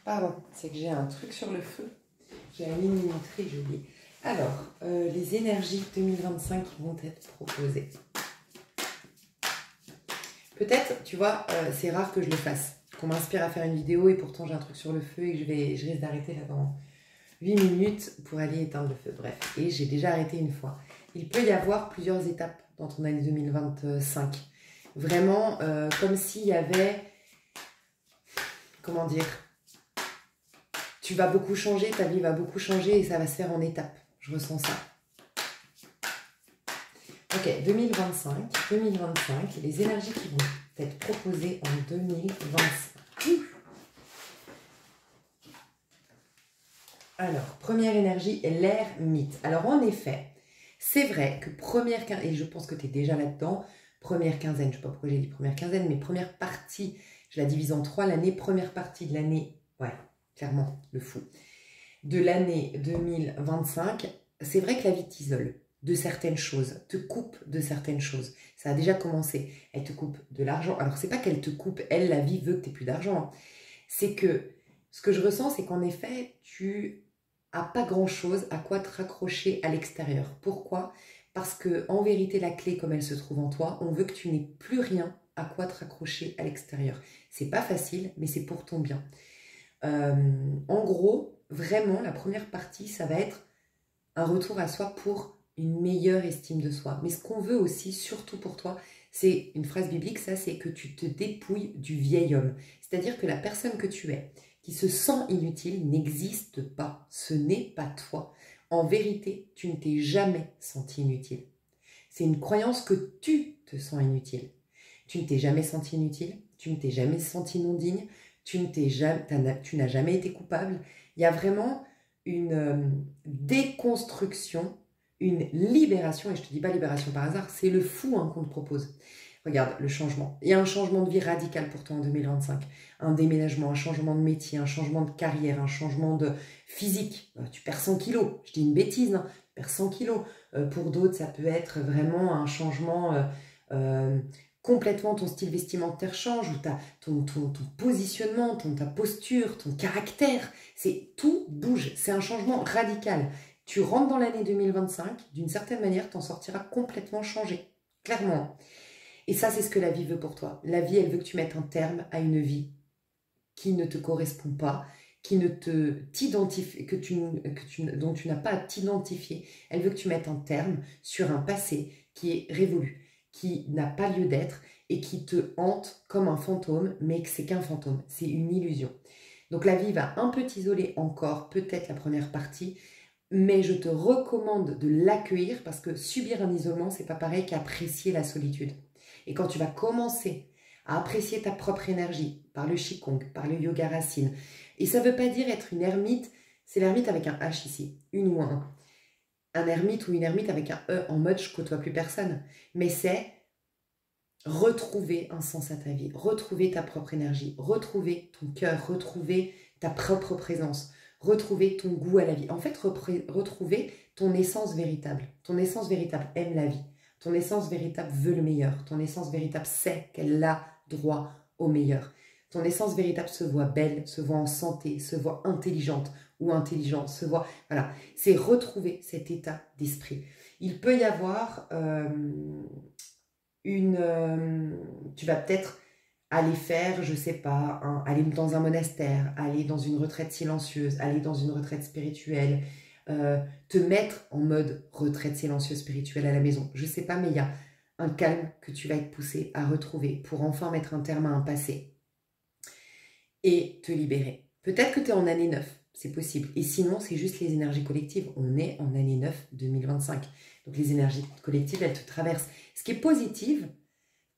Pardon, c'est que j'ai un truc sur le feu. J'ai un minuterie, j'ai oublié. Alors, les énergies 2025 qui vont être proposées. Peut-être, tu vois, c'est rare que je le fasse. Qu'on m'inspire à faire une vidéo et pourtant j'ai un truc sur le feu et que je risque d'arrêter là dans 8 minutes pour aller éteindre le feu. Bref, et j'ai déjà arrêté une fois. Il peut y avoir plusieurs étapes dans ton année 2025. Vraiment, comme s'il y avait... Comment dire? Tu vas beaucoup changer, ta vie va beaucoup changer et ça va se faire en étapes. Je ressens ça. Ok, 2025, les énergies qui vont être proposées en 2025. Alors, première énergie, l'ermite. Alors, en effet, c'est vrai que première quinzaine, et je pense que tu es déjà là-dedans, première quinzaine, je ne sais pas pourquoi j'ai dit première quinzaine, mais première partie, je la divise en 3, l'année, première partie de l'année, ouais, clairement, le fou, de l'année 2025, c'est vrai que la vie t'isole de certaines choses, te coupe de certaines choses. Ça a déjà commencé. Elle te coupe de l'argent. Alors, c'est pas qu'elle te coupe, elle, la vie veut que tu n'aies plus d'argent. C'est que, ce que je ressens, c'est qu'en effet, tu à pas grand-chose à quoi te raccrocher à l'extérieur. Pourquoi? Parce que en vérité, la clé, comme elle se trouve en toi, on veut que tu n'aies plus rien à quoi te raccrocher à l'extérieur. C'est pas facile, mais c'est pour ton bien. En gros, vraiment, la première partie, ça va être un retour à soi pour une meilleure estime de soi. Mais ce qu'on veut aussi, surtout pour toi, c'est une phrase biblique, ça, c'est que tu te dépouilles du vieil homme. C'est-à-dire que la personne que tu es, qui se sent inutile, n'existe pas. Ce n'est pas toi. En vérité, tu ne t'es jamais senti inutile. C'est une croyance que tu te sens inutile. Tu ne t'es jamais senti inutile, tu ne t'es jamais senti non digne, tu n'as jamais été coupable. Il y a vraiment une déconstruction, une libération, et je ne te dis pas libération par hasard, c'est le fou hein, qu'on te propose. Regarde le changement. Il y a un changement de vie radical pour toi en 2025. Un déménagement, un changement de métier, un changement de carrière, un changement de physique. Tu perds 100 kilos. Je dis une bêtise, hein. Tu perds 100 kilos. Pour d'autres, ça peut être vraiment un changement... complètement ton style vestimentaire change, ou ton positionnement, ta posture, ton caractère, tout bouge, c'est un changement radical. Tu rentres dans l'année 2025, d'une certaine manière, t'en sortiras complètement changé, clairement. Et ça, c'est ce que la vie veut pour toi. La vie, elle veut que tu mettes un terme à une vie qui ne te correspond pas, qui ne t'identifie, dont tu n'as pas à t'identifier. Elle veut que tu mettes un terme sur un passé qui est révolu, qui n'a pas lieu d'être et qui te hante comme un fantôme, mais que c'est qu'un fantôme, c'est une illusion. Donc la vie va un peu t'isoler encore, peut-être la première partie, mais je te recommande de l'accueillir parce que subir un isolement, c'est pas pareil qu'apprécier la solitude. Et quand tu vas commencer à apprécier ta propre énergie par le Qigong, par le yoga racine, et ça veut pas dire être une ermite, c'est l'ermite avec un H ici, une ou un ermite ou une ermite avec un E en mode je côtoie plus personne, mais c'est retrouver un sens à ta vie, retrouver ta propre énergie, retrouver ton cœur, retrouver ta propre présence, retrouver ton goût à la vie. En fait, retrouver ton essence véritable. Ton essence véritable aime la vie. Ton essence véritable veut le meilleur. Ton essence véritable sait qu'elle a droit au meilleur. Ton essence véritable se voit belle, se voit en santé, se voit intelligente ou intelligente, se voit... Voilà, c'est retrouver cet état d'esprit. Il peut y avoir tu vas peut-être aller faire, je sais pas, aller dans un monastère, aller dans une retraite silencieuse, aller dans une retraite spirituelle, te mettre en mode retraite silencieuse spirituelle à la maison. Je sais pas, mais il y a un calme que tu vas être poussé à retrouver pour enfin mettre un terme à un passé et te libérer. Peut-être que tu es en année 9, c'est possible. Et sinon, c'est juste les énergies collectives. On est en année 9 2025. Donc les énergies collectives, elles te traversent. Ce qui est positif,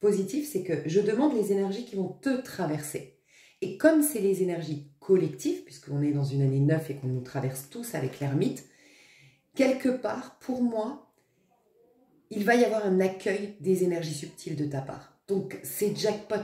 c'est que je demande les énergies qui vont te traverser. Et comme c'est les énergies collectives, puisqu'on est dans une année 9 et qu'on nous traverse tous avec l'ermite, quelque part, pour moi, il va y avoir un accueil des énergies subtiles de ta part. Donc c'est jackpot.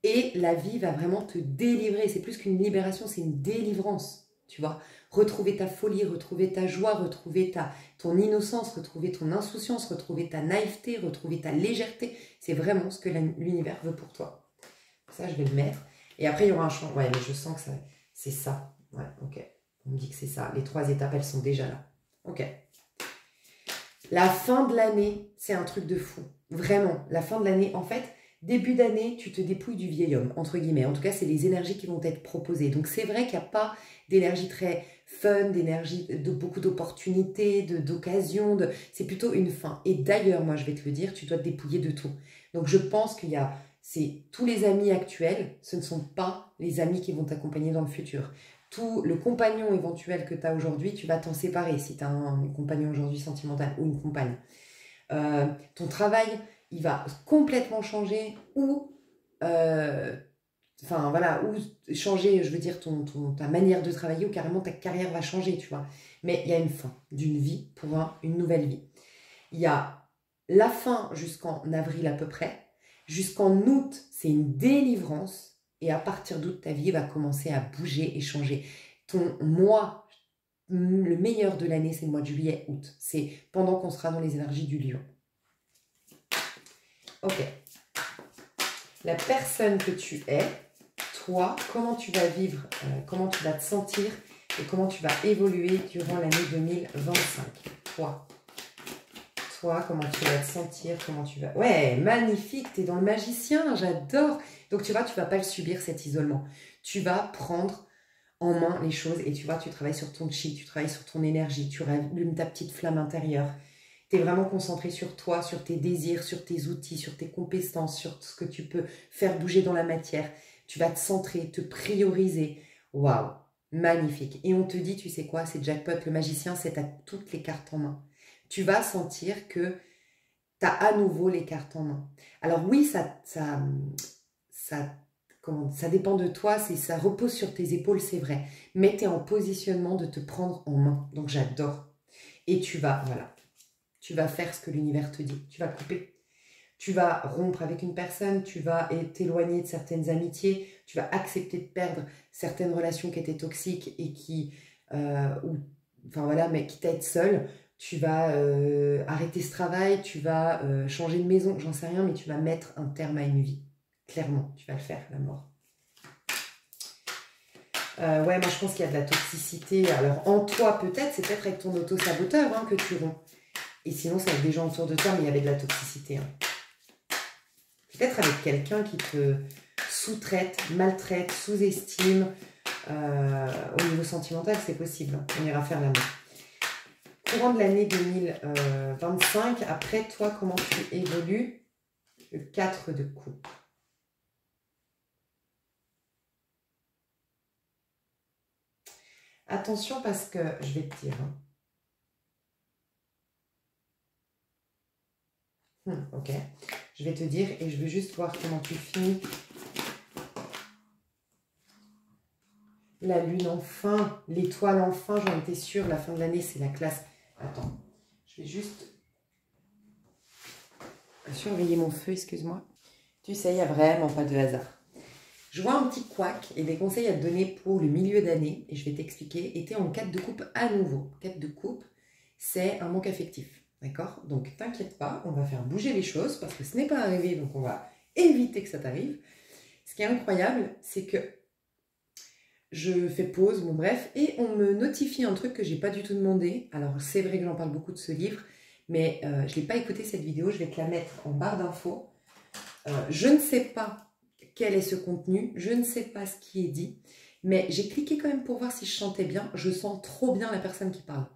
Et la vie va vraiment te délivrer. C'est plus qu'une libération, c'est une délivrance, tu vois. Retrouver ta folie, retrouver ta joie, retrouver ton innocence, retrouver ton insouciance, retrouver ta naïveté, retrouver ta légèreté. C'est vraiment ce que l'univers veut pour toi. Ça, je vais le mettre. Et après, il y aura un changement. Ouais, mais je sens que c'est ça. Ouais, ok. On me dit que c'est ça. Les 3 étapes, elles sont déjà là. Ok. La fin de l'année, c'est un truc de fou. Vraiment, la fin de l'année, en fait... Début d'année, tu te dépouilles du vieil homme, entre guillemets. En tout cas, c'est les énergies qui vont être proposées. Donc, c'est vrai qu'il n'y a pas d'énergie très fun, d'énergie, de beaucoup d'opportunités, d'occasions. C'est plutôt une fin. Et d'ailleurs, moi, je vais te le dire, tu dois te dépouiller de tout. Donc, je pense qu'il y a... tous les amis actuels, ce ne sont pas les amis qui vont t'accompagner dans le futur. Tout le compagnon éventuel que tu as aujourd'hui, tu vas t'en séparer si tu as un compagnon aujourd'hui sentimental ou une compagne. Ton travail... il va complètement changer ou changer, je veux dire, ta manière de travailler ou carrément ta carrière va changer, tu vois. Mais il y a une fin d'une vie pour une nouvelle vie. Il y a la fin jusqu'en avril à peu près. Jusqu'en août, c'est une délivrance. Et à partir d'août, ta vie va commencer à bouger et changer. Ton mois, le meilleur de l'année, c'est le mois de juillet-août. C'est pendant qu'on sera dans les énergies du lion. Ok. La personne que tu es, toi, comment tu vas vivre, comment tu vas te sentir et comment tu vas évoluer durant l'année 2025. Toi, comment tu vas te sentir, comment tu vas... Ouais, magnifique, tu es dans le magicien, j'adore. Donc tu vois, tu vas pas le subir cet isolement. Tu vas prendre en main les choses et tu vois, tu travailles sur ton chi, tu travailles sur ton énergie, tu rallumes ta petite flamme intérieure. Tu es vraiment concentré sur toi, sur tes désirs, sur tes outils, sur tes compétences, sur ce que tu peux faire bouger dans la matière. Tu vas te centrer, te prioriser. Waouh, magnifique. Et on te dit, tu sais quoi, c'est jackpot, le magicien, c'est t'as toutes les cartes en main. Tu vas sentir que tu as à nouveau les cartes en main. Alors oui, ça dépend de toi, ça repose sur tes épaules, c'est vrai. Mais tu es en positionnement de te prendre en main. Donc j'adore. Et tu vas, voilà, tu vas faire ce que l'univers te dit. Tu vas couper. Tu vas rompre avec une personne, tu vas t'éloigner de certaines amitiés, tu vas accepter de perdre certaines relations qui étaient toxiques et qui, enfin voilà, mais quitte à être seule. Tu vas arrêter ce travail, tu vas changer de maison, j'en sais rien, mais tu vas mettre un terme à une vie. Clairement, tu vas le faire, la mort. Ouais, moi je pense qu'il y a de la toxicité. Alors en toi peut-être, c'est peut-être avec ton auto-saboteur hein, que tu romps. Et sinon c'est avec des gens autour de toi, mais il y avait de la toxicité. Hein. Peut-être avec quelqu'un qui te sous-traite, maltraite, sous-estime. Au niveau sentimental, c'est possible. On ira faire l'amour. Courant de l'année 2025, après toi, comment tu évolues? Le 4 de coupe. Attention parce que, je vais te dire, ok, je vais te dire et je veux juste voir comment tu finis. La lune enfin, l'étoile enfin, j'en étais sûre, la fin de l'année c'est la classe. Attends, je vais juste surveiller mon feu, excuse-moi. Tu sais, il n'y a vraiment pas de hasard. Je vois un petit couac et des conseils à te donner pour le milieu d'année et je vais t'expliquer. Et tu es en 4 de coupe à nouveau. 4 de coupe, c'est un manque affectif. D'accord? Donc t'inquiète pas, on va faire bouger les choses parce que ce n'est pas arrivé, donc on va éviter que ça t'arrive. Ce qui est incroyable, c'est que je fais pause, bon bref, et on me notifie un truc que j'ai pas du tout demandé. Alors c'est vrai que j'en parle beaucoup de ce livre, mais je n'ai pas écouté cette vidéo, je vais te la mettre en barre d'infos. Je ne sais pas quel est ce contenu, je ne sais pas ce qui est dit, mais j'ai cliqué quand même pour voir si je chantais bien. Je sens trop bien la personne qui parle.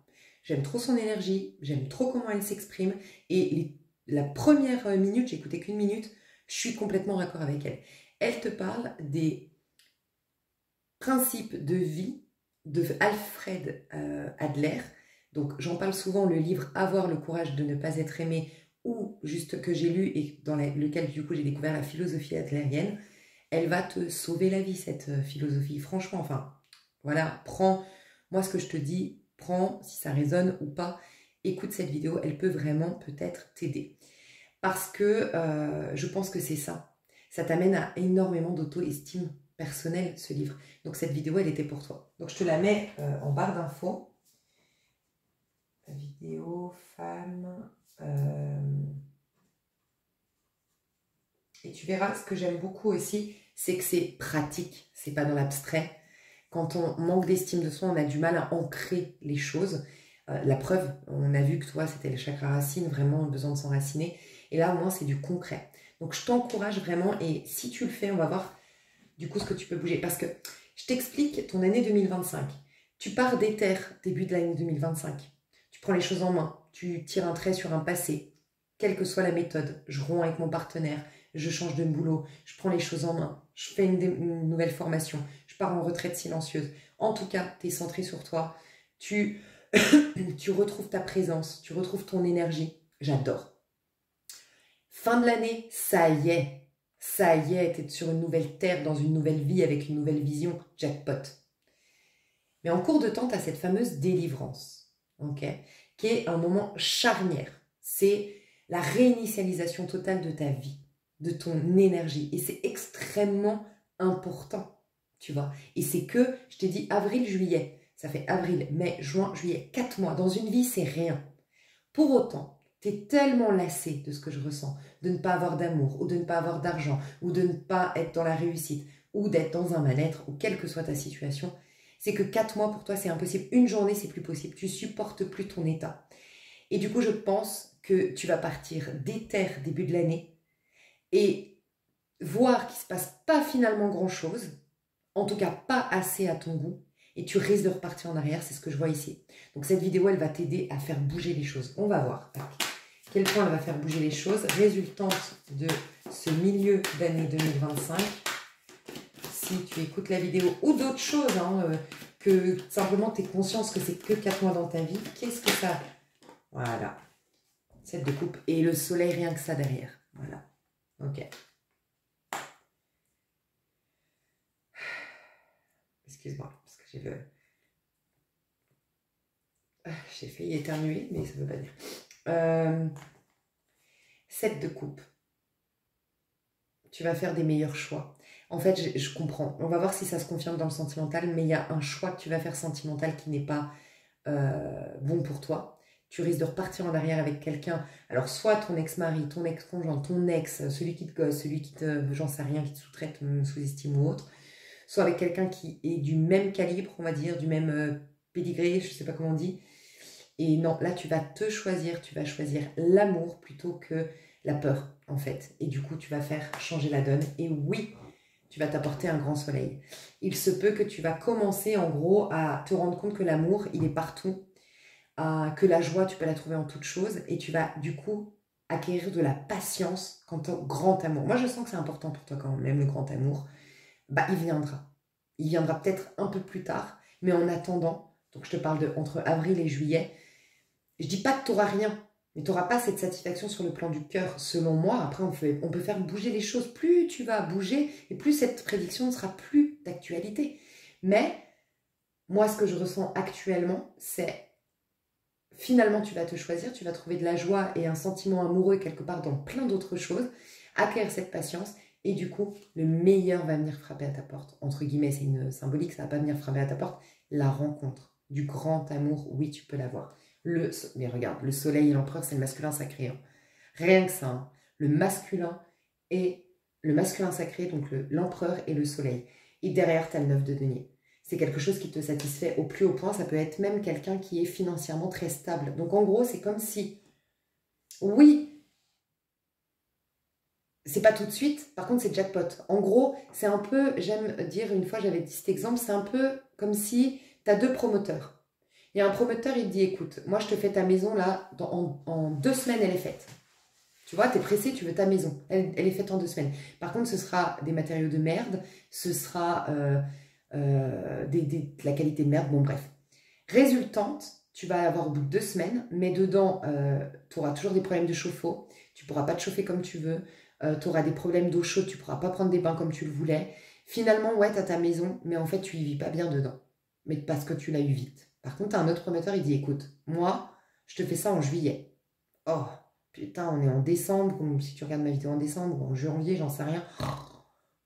J'aime trop son énergie, j'aime trop comment elle s'exprime, et la première minute, j'ai écouté qu'une minute, je suis complètement raccord avec elle. Elle te parle des principes de vie de Alfred Adler. Donc j'en parle souvent, le livre Avoir le courage de ne pas être aimé, ou juste que j'ai lu et dans lequel du coup j'ai découvert la philosophie adlérienne. Elle va te sauver la vie cette philosophie, franchement, enfin voilà, prends, moi ce que je te dis, prends si ça résonne ou pas, écoute cette vidéo, elle peut vraiment peut-être t'aider. Parce que je pense que c'est ça, ça t'amène à énormément d'auto-estime personnelle ce livre. Donc cette vidéo elle était pour toi. Donc je te la mets en barre d'infos. Vidéo, femme. Et tu verras, ce que j'aime beaucoup aussi, c'est que c'est pratique, c'est pas dans l'abstrait. Quand on manque d'estime de soi, on a du mal à ancrer les choses. La preuve, on a vu que toi, c'était le chakra racine, vraiment besoin de s'enraciner. Et là, au moins, c'est du concret. Donc, je t'encourage vraiment. Et si tu le fais, on va voir du coup ce que tu peux bouger. Parce que je t'explique ton année 2025. Tu pars d'éther, début de l'année 2025. Tu prends les choses en main. Tu tires un trait sur un passé. Quelle que soit la méthode, je romps avec mon partenaire, je change de boulot, je prends les choses en main, je fais une nouvelle formation, je pars en retraite silencieuse. En tout cas, tu es centré sur toi, tu retrouves ta présence, tu retrouves ton énergie. J'adore. Fin de l'année, ça y est, tu es sur une nouvelle terre, dans une nouvelle vie, avec une nouvelle vision, jackpot. Mais en cours de temps, tu as cette fameuse délivrance, ok, qui est un moment charnière. C'est la réinitialisation totale de ta vie, de ton énergie. Et c'est extrêmement important, tu vois. Et c'est que, je t'ai dit, avril, juillet. Ça fait avril, mai, juin, juillet. 4 mois. Dans une vie, c'est rien. Pour autant, tu es tellement lassé de ce que je ressens, de ne pas avoir d'amour, ou de ne pas avoir d'argent, ou de ne pas être dans la réussite, ou d'être dans un mal-être, ou quelle que soit ta situation. c'est que 4 mois pour toi c'est impossible. Une journée c'est plus possible. Tu supportes plus ton état. Et du coup, je pense que tu vas partir déter début de l'année et voir qu'il ne se passe pas finalement grand-chose, en tout cas pas assez à ton goût, et tu risques de repartir en arrière, c'est ce que je vois ici. Donc cette vidéo, elle va t'aider à faire bouger les choses. On va voir à quel point elle va faire bouger les choses, résultante de ce milieu d'année 2025. Si tu écoutes la vidéo ou d'autres choses, que simplement tu es conscience que c'est que 4 mois dans ta vie, qu'est-ce que ça... Voilà, 7 de coupe et le soleil, rien que ça derrière. Voilà, ok. Excuse-moi, parce que j'ai failli éternuer, mais ça ne veut pas dire. 7 de coupe. Tu vas faire des meilleurs choix. En fait, je comprends. On va voir si ça se confirme dans le sentimental, mais il y a un choix que tu vas faire sentimental qui n'est pas bon pour toi. Tu risques de repartir en arrière avec quelqu'un, alors soit ton ex-mari, ton ex-conjoint, ton ex, celui qui te gosse, celui qui te, j'en sais rien, qui te sous-traite, sous-estime ou autre, soit avec quelqu'un qui est du même calibre, on va dire, du même pédigré, je ne sais pas comment on dit. Et non, là, tu vas te choisir, tu vas choisir l'amour plutôt que la peur, en fait. Et du coup, tu vas faire changer la donne. Et oui, tu vas t'apporter un grand soleil. Il se peut que tu vas commencer, en gros, à te rendre compte que l'amour, il est partout. Que la joie, tu peux la trouver en toutes choses. Et tu vas, du coup, acquérir de la patience quant au grand amour. Moi, je sens que c'est important pour toi quand même, le grand amour. Bah, il viendra. Il viendra peut-être un peu plus tard. Mais en attendant, donc je te parle de entre avril et juillet, je dis pas que tu n'auras rien. Mais tu n'auras pas cette satisfaction sur le plan du cœur, selon moi. Après, on peut faire bouger les choses. Plus tu vas bouger, et plus cette prédiction ne sera plus d'actualité. Mais, moi, ce que je ressens actuellement, c'est finalement, tu vas te choisir, tu vas trouver de la joie et un sentiment amoureux quelque part dans plein d'autres choses, acquérir cette patience, et du coup, le meilleur va venir frapper à ta porte. Entre guillemets, c'est une symbolique, ça va pas venir frapper à ta porte. La rencontre du grand amour, oui, tu peux l'avoir. Mais regarde, le soleil et l'empereur, c'est le masculin sacré. Hein. Rien que ça. Hein. Le masculin sacré, donc l'empereur et le soleil. Et derrière, tu as le 9 de denier. C'est quelque chose qui te satisfait au plus haut point. Ça peut être même quelqu'un qui est financièrement très stable. Donc en gros, c'est comme si, oui, c'est pas tout de suite. Par contre, c'est jackpot. En gros, c'est un peu, j'aime dire, une fois j'avais dit cet exemple, c'est un peu comme si tu as 2 promoteurs. Il y a un promoteur, il te dit, écoute, moi je te fais ta maison là, en 2 semaines elle est faite. Tu vois, tu es pressé, tu veux ta maison. Elle est faite en 2 semaines. Par contre, ce sera des matériaux de merde, ce sera de la qualité de merde, bon bref. Résultante, tu vas avoir au bout de 2 semaines, mais dedans, tu auras toujours des problèmes de chauffe-eau, tu ne pourras pas te chauffer comme tu veux, tu auras des problèmes d'eau chaude, tu ne pourras pas prendre des bains comme tu le voulais. Finalement, ouais, tu as ta maison, mais en fait, tu y vis pas bien dedans. Mais parce que tu l'as eu vite. Par contre, tu as un autre promoteur, il dit, écoute, moi, je te fais ça en juillet. Oh, putain, on est en décembre, comme si tu regardes ma vidéo en décembre, ou en janvier, j'en sais rien. Oh,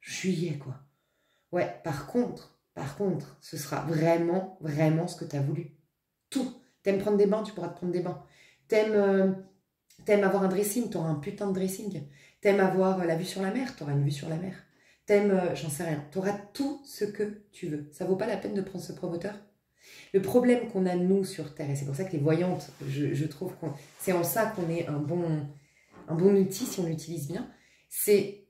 juillet, quoi. Ouais, par contre, ce sera vraiment, vraiment ce que tu as voulu. Tout. T'aimes prendre des bains, tu pourras te prendre des bains. T'aimes avoir un dressing, tu auras un putain de dressing. T'aimes avoir la vue sur la mer, tu auras une vue sur la mer. T'aimes, j'en sais rien, tu auras tout ce que tu veux. Ça vaut pas la peine de prendre ce promoteur? Le problème qu'on a nous sur Terre, et c'est pour ça que les voyantes, je trouve que c'est en ça qu'on est un bon outil si on l'utilise bien, c'est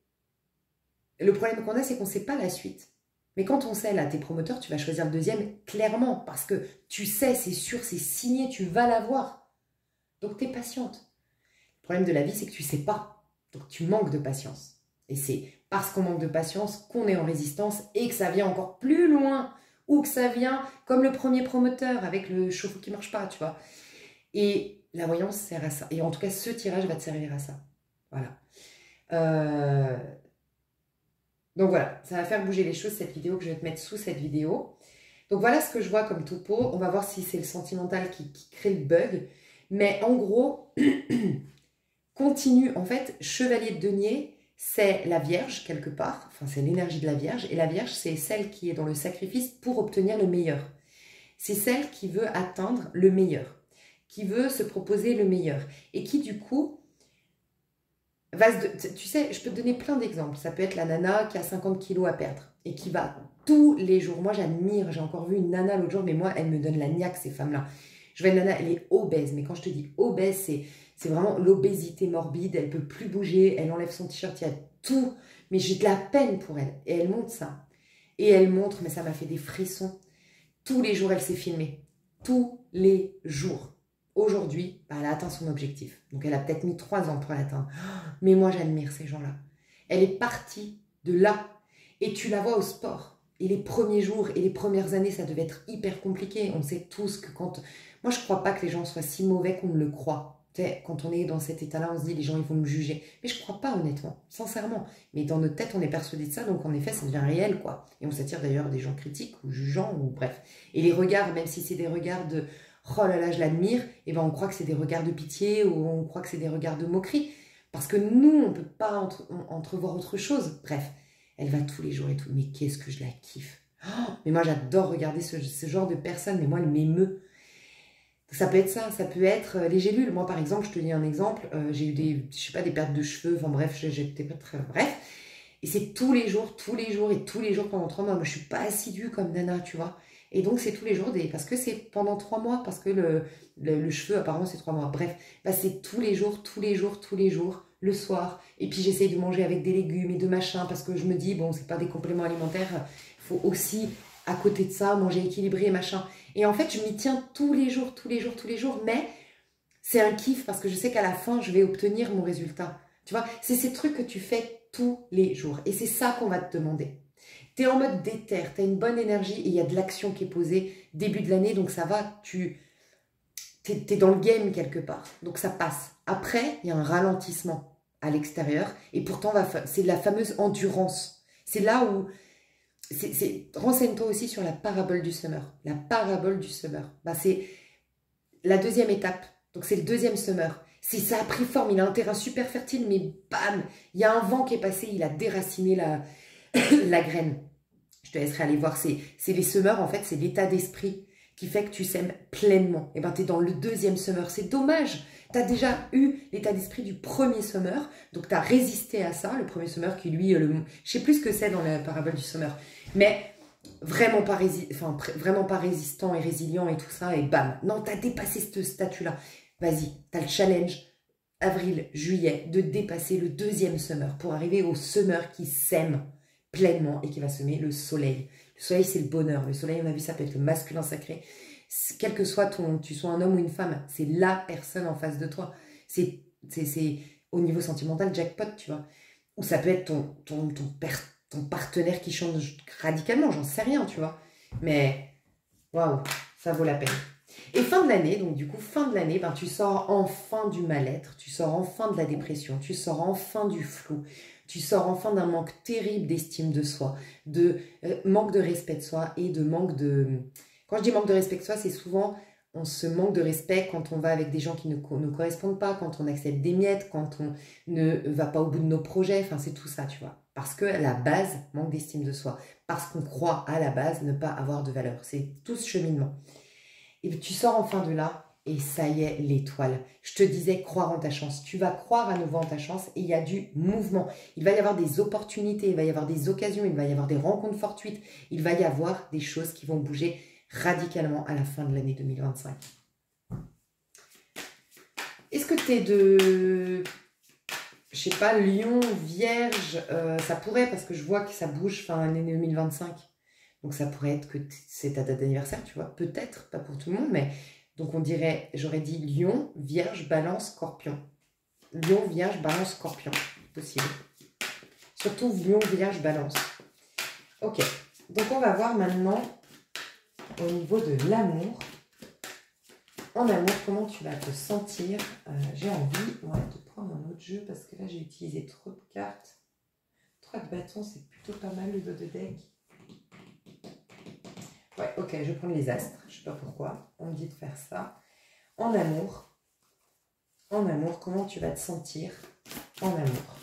le problème qu'on a, c'est qu'on ne sait pas la suite. Mais quand on sait, là, tes promoteurs, tu vas choisir le deuxième clairement, parce que tu sais, c'est sûr, c'est signé, tu vas l'avoir. Donc, tu es patiente. Le problème de la vie, c'est que tu ne sais pas. Donc, tu manques de patience. Et c'est parce qu'on manque de patience qu'on est en résistance et que ça vient encore plus loin, ou que ça vient comme le premier promoteur avec le chauffe-eau qui ne marche pas, tu vois. Et la voyance sert à ça. Et en tout cas, ce tirage va te servir à ça. Voilà. Donc voilà, ça va faire bouger les choses, cette vidéo que je vais te mettre sous cette vidéo. Donc voilà ce que je vois comme topo. On va voir si c'est le sentimental qui crée le bug. Mais en gros, continue. En fait, chevalier de denier, c'est la Vierge quelque part. Enfin, c'est l'énergie de la Vierge. Et la Vierge, c'est celle qui est dans le sacrifice pour obtenir le meilleur. C'est celle qui veut atteindre le meilleur, qui veut se proposer le meilleur. Et qui, du coup, tu sais, je peux te donner plein d'exemples. Ça peut être la nana qui a 50 kilos à perdre et qui va tous les jours. Moi, j'admire, j'ai encore vu une nana l'autre jour, mais moi, elle me donne la niaque, ces femmes-là. Je vois une nana, elle est obèse, mais quand je te dis obèse, c'est vraiment l'obésité morbide, elle peut plus bouger, elle enlève son t-shirt, il y a tout, mais j'ai de la peine pour elle. Et elle montre ça. Et elle montre, mais ça m'a fait des frissons. Tous les jours, elle s'est filmée. Tous les jours. Aujourd'hui, bah, elle a atteint son objectif. Donc, elle a peut-être mis 3 ans pour l'atteindre. Mais moi, j'admire ces gens-là. Elle est partie de là. Et tu la vois au sport. Et les premiers jours et les premières années, ça devait être hyper compliqué. On sait tous que quand... Moi, je ne crois pas que les gens soient si mauvais qu'on me le croit. Tu sais, quand on est dans cet état-là, on se dit, les gens, ils vont me juger. Mais je ne crois pas, honnêtement, sincèrement. Mais dans notre tête, on est persuadé de ça. Donc, en effet, ça devient réel, quoi. Et on s'attire d'ailleurs des gens critiques ou jugeants, ou bref. Et les regards, même si c'est des regards de... Oh là là, je l'admire, et ben on croit que c'est des regards de pitié ou on croit que c'est des regards de moquerie. Parce que nous, on ne peut pas entrevoir autre chose. Bref, elle va tous les jours et tout. Mais qu'est-ce que je la kiffe. Oh, mais moi, j'adore regarder ce genre de personnes. Mais moi, elle m'émeut. Ça peut être ça, ça peut être les gélules. Moi, par exemple, je te dis un exemple. J'ai eu je sais pas, des pertes de cheveux. Enfin bref, j'étais pas très... Bref. Et c'est tous les jours pendant 3 mois. Moi, je suis pas assidue comme nana, tu vois. Et donc, c'est tous les jours, parce que c'est pendant 3 mois, parce que le cheveu, apparemment, c'est 3 mois. Bref, bah, c'est tous les jours, le soir. Et puis, j'essaye de manger avec des légumes et de machin, parce que je me dis, bon, c'est pas des compléments alimentaires, il faut aussi, à côté de ça, manger équilibré et machin. Et en fait, je m'y tiens tous les jours, mais c'est un kiff, parce que je sais qu'à la fin, je vais obtenir mon résultat. Tu vois, c'est ces trucs que tu fais tous les jours. Et c'est ça qu'on va te demander. Tu es en mode déter, tu as une bonne énergie et il y a de l'action qui est posée début de l'année, donc ça va, tu es dans le game quelque part, donc ça passe. Après, il y a un ralentissement à l'extérieur et pourtant, c'est la fameuse endurance. C'est là où, renseigne-toi aussi sur la parabole du summer. La parabole du summer, bah, c'est la deuxième étape, donc c'est le deuxième summer. Ça a pris forme, il a un terrain super fertile, mais bam, il y a un vent qui est passé, il a déraciné la graine. Je te laisserai aller voir, c'est les semeurs, en fait, c'est l'état d'esprit qui fait que tu sèmes pleinement. Et bien, tu es dans le deuxième semeur. C'est dommage. Tu as déjà eu l'état d'esprit du premier semeur, donc tu as résisté à ça, le premier semeur qui, lui, je sais plus ce que c'est dans la parabole du semeur, mais vraiment pas, vraiment pas résistant et résilient et tout ça, et bam. Non, tu as dépassé ce statut-là. Vas-y, tu as le challenge, avril, juillet, de dépasser le deuxième semeur pour arriver au semeur qui sème pleinement et qui va semer le soleil. Le soleil, c'est le bonheur. Le soleil, on a vu, ça peut être le masculin sacré. Quel que soit tu sois un homme ou une femme, c'est la personne en face de toi. C'est au niveau sentimental, jackpot, tu vois. Ou ça peut être ton partenaire qui change radicalement, j'en sais rien, tu vois. Mais, waouh, ça vaut la peine. Et fin de l'année, donc du coup, fin de l'année, ben, tu sors enfin du mal-être, tu sors enfin de la dépression, tu sors enfin du flou, tu sors enfin d'un manque terrible d'estime de soi, de manque de respect de soi et de manque de... Quand je dis manque de respect de soi, c'est souvent on se manque de respect quand on va avec des gens qui ne correspondent pas, quand on accepte des miettes, quand on ne va pas au bout de nos projets, enfin c'est tout ça, tu vois. Parce que à la base, manque d'estime de soi, parce qu'on croit à la base ne pas avoir de valeur. C'est tout ce cheminement. Et puis tu sors enfin de là, et ça y est, l'étoile. Je te disais, croire en ta chance. Tu vas croire à nouveau en ta chance et il y a du mouvement. Il va y avoir des opportunités, il va y avoir des occasions, il va y avoir des rencontres fortuites. Il va y avoir des choses qui vont bouger radicalement à la fin de l'année 2025. Est-ce que tu es de... Je sais pas, Lion, Vierge, ça pourrait, parce que je vois que ça bouge fin l'année 2025. Donc ça pourrait être que c'est ta date d'anniversaire, tu vois. Peut-être, pas pour tout le monde, mais... Donc on dirait, j'aurais dit Lion, Vierge, Balance, Scorpion. Lion, Vierge, Balance, Scorpion. Possible. Surtout Lion, Vierge, Balance. Ok. Donc on va voir maintenant au niveau de l'amour. En amour, comment tu vas te sentir. J'ai envie de prendre un autre jeu parce que là j'ai utilisé trop de cartes. 3 de bâtons, c'est plutôt pas mal le dos de deck. Ouais, ok, je vais prendre les astres. Je ne sais pas pourquoi. On me dit de faire ça. En amour, comment tu vas te sentir en amour?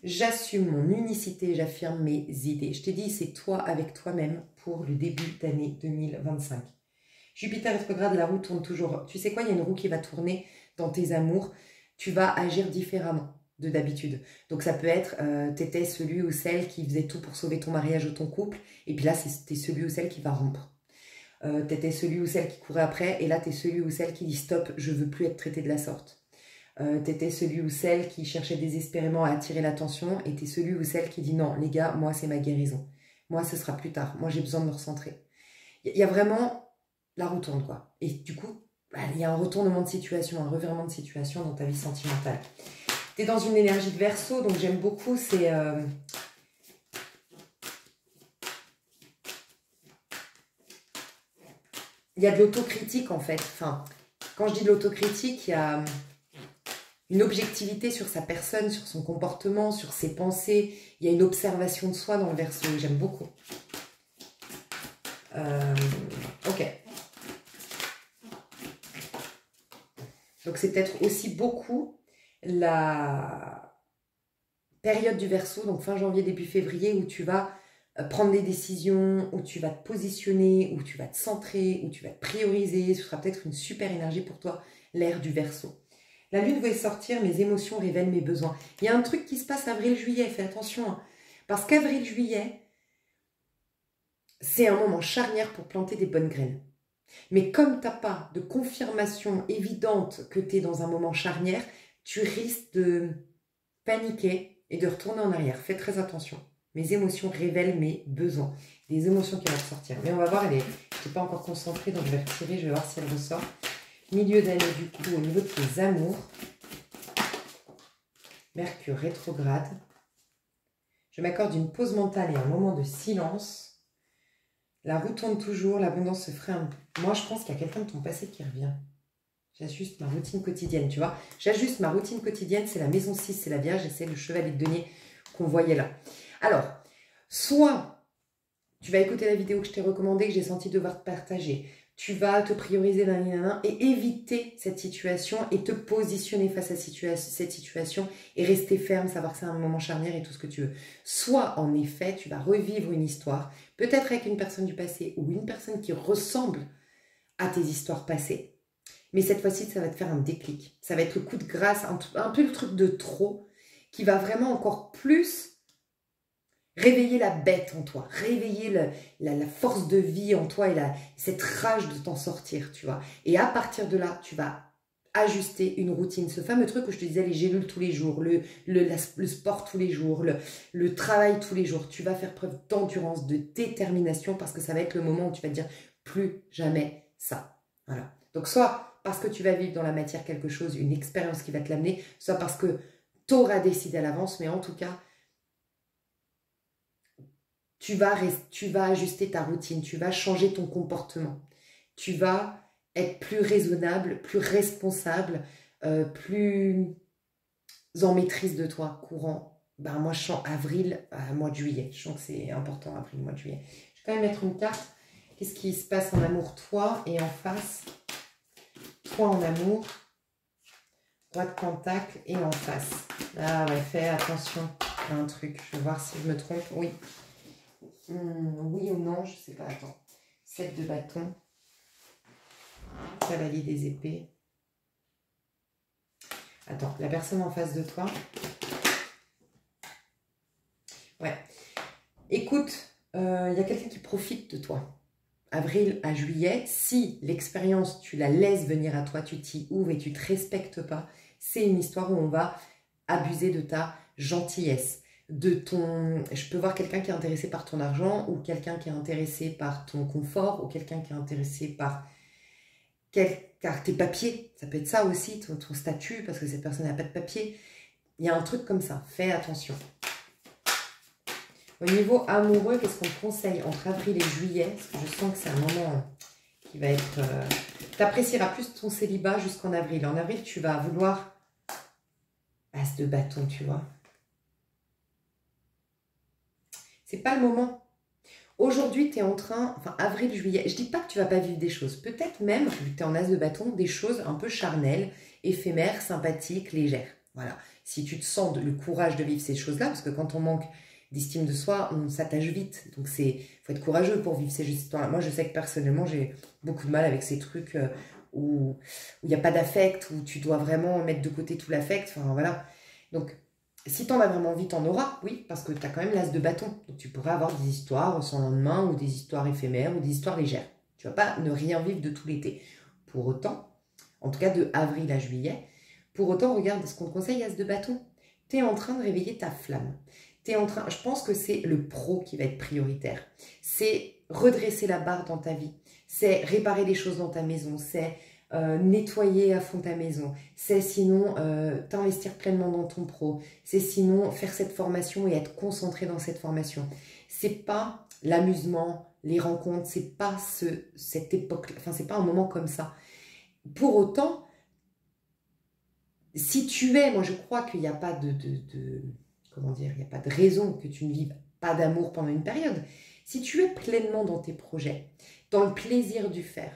J'assume mon unicité, j'affirme mes idées. Je t'ai dit, c'est toi avec toi-même pour le début d'année 2025. Jupiter rétrograde, la roue tourne toujours. Tu sais quoi, il y a une roue qui va tourner dans tes amours. Tu vas agir différemment. de d'habitude. Donc ça peut être, t'étais celui ou celle qui faisait tout pour sauver ton mariage ou ton couple, et puis là, t'es celui ou celle qui va rompre. T'étais celui ou celle qui courait après, et là, t'es celui ou celle qui dit stop, je veux plus être traité de la sorte. T'étais celui ou celle qui cherchait désespérément à attirer l'attention, et t'es celui ou celle qui dit non, les gars, moi, c'est ma guérison. Moi, ce sera plus tard. Moi, j'ai besoin de me recentrer. Il y a vraiment la roue tourne, quoi. Et du coup, il y a un retournement de situation, un revirement de situation dans ta vie sentimentale. Tu es dans une énergie de Verseau, donc j'aime beaucoup, c'est... il y a de l'autocritique, en fait. Enfin, quand je dis de l'autocritique, il y a une objectivité sur sa personne, sur son comportement, sur ses pensées. Il y a une observation de soi dans le Verseau, j'aime beaucoup. Ok. Donc c'est peut-être aussi beaucoup la période du Verseau, donc fin janvier, début février, où tu vas prendre des décisions, où tu vas te positionner, où tu vas te centrer, où tu vas te prioriser. Ce sera peut-être une super énergie pour toi, l'ère du Verseau. La lune va sortir, mes émotions révèlent mes besoins. Il y a un truc qui se passe avril-juillet, fais attention. Hein, parce qu'avril-juillet, c'est un moment charnière pour planter des bonnes graines. Mais comme tu n'as pas de confirmation évidente que tu es dans un moment charnière, tu risques de paniquer et de retourner en arrière. Fais très attention. Mes émotions révèlent mes besoins. Des émotions qui vont ressortir. Mais on va voir, je n'étais pas encore concentrée, donc je vais retirer, je vais voir si elle ressort. Milieu d'année du coup, au niveau de tes amours. Mercure rétrograde. Je m'accorde une pause mentale et un moment de silence. La roue tourne toujours, l'abondance se ferait un peu. Moi, je pense qu'il y a quelqu'un de ton passé qui revient. J'ajuste ma routine quotidienne, tu vois. J'ajuste ma routine quotidienne, c'est la maison 6, c'est la Vierge, et c'est le chevalier de denier qu'on voyait là. Alors, soit tu vas écouter la vidéo que je t'ai recommandée, que j'ai senti devoir te partager. Tu vas te prioriser et éviter cette situation et te positionner face à cette situation et rester ferme, savoir que c'est un moment charnière et tout ce que tu veux. Soit, en effet, tu vas revivre une histoire, peut-être avec une personne du passé ou une personne qui ressemble à tes histoires passées. Mais cette fois-ci, ça va te faire un déclic. Ça va être le coup de grâce, un peu le truc de trop, qui va vraiment encore plus réveiller la bête en toi, réveiller la force de vie en toi et cette rage de t'en sortir, tu vois. Et à partir de là, tu vas ajuster une routine. Ce fameux truc où je te disais, les gélules tous les jours, le sport tous les jours, le travail tous les jours. Tu vas faire preuve d'endurance, de détermination parce que ça va être le moment où tu vas te dire plus jamais ça. Voilà. Donc soit parce que tu vas vivre dans la matière quelque chose, une expérience qui va te l'amener, soit parce que tu auras décidé à l'avance, mais en tout cas, tu vas ajuster ta routine, tu vas changer ton comportement. Tu vas être plus raisonnable, plus responsable, plus en maîtrise de toi, courant. Ben, moi, je sens avril, mois de juillet. Je sens que c'est important, avril, mois de juillet. Je vais quand même mettre une carte. Qu'est-ce qui se passe en amour, toi, et en face, toi en amour, roi de pentacle, et en face. Ah ouais, fais attention à un truc. Je vais voir si je me trompe. Oui. Oui ou non, je sais pas, attends. 7 de bâton. Cavalier des épées. Attends, la personne en face de toi. Ouais. Écoute, il y a quelqu'un qui profite de toi. Avril à juillet, si l'expérience, tu la laisses venir à toi, tu t'y ouvres et tu te respectes pas, c'est une histoire où on va abuser de ta gentillesse. Je peux voir quelqu'un qui est intéressé par ton argent ou quelqu'un qui est intéressé par ton confort ou quelqu'un qui est intéressé par tes papiers. Ça peut être ça aussi, ton statut, parce que cette personne n'a pas de papier. Il y a un truc comme ça, fais attention. Au niveau amoureux, qu'est-ce qu'on te conseille entre avril et juillet? Parce que je sens que c'est un moment qui va être... tu apprécieras plus ton célibat jusqu'en avril. En avril, tu vas vouloir... As de bâton, tu vois. C'est pas le moment. Aujourd'hui, tu es en train, enfin avril, juillet, je dis pas que tu vas pas vivre des choses. Peut-être même, vu que tu es en as de bâton, des choses un peu charnelles, éphémères, sympathiques, légères. Voilà. Si tu te sens le courage de vivre ces choses-là, parce que quand on manque d'estime de soi, on s'attache vite. Donc il faut être courageux pour vivre ces histoires-là. Moi, je sais que personnellement, j'ai beaucoup de mal avec ces trucs où il n'y a pas d'affect, où tu dois vraiment mettre de côté tout l'affect. Enfin, voilà. Donc, Si tu en as vraiment envie, tu en auras, oui, parce que tu as quand même l'as de bâton. Donc tu pourrais avoir des histoires sans lendemain, ou des histoires éphémères, ou des histoires légères. Tu vas pas ne rien vivre de tout l'été. Pour autant, en tout cas de avril à juillet, pour autant, regarde ce qu'on te conseille, as de bâton. Tu es en train de réveiller ta flamme. Je pense que c'est le pro qui va être prioritaire. C'est redresser la barre dans ta vie. C'est réparer les choses dans ta maison. C'est nettoyer à fond ta maison. C'est sinon t'investir pleinement dans ton pro. C'est sinon faire cette formation et être concentré dans cette formation. C'est pas l'amusement, les rencontres, c'est pas cette époque, enfin c'est pas un moment comme ça. Pour autant, si tu es, moi je crois qu'il n'y a pas comment dire, il n'y a pas de raison que tu ne vives pas d'amour pendant une période. Si tu es pleinement dans tes projets, dans le plaisir du faire,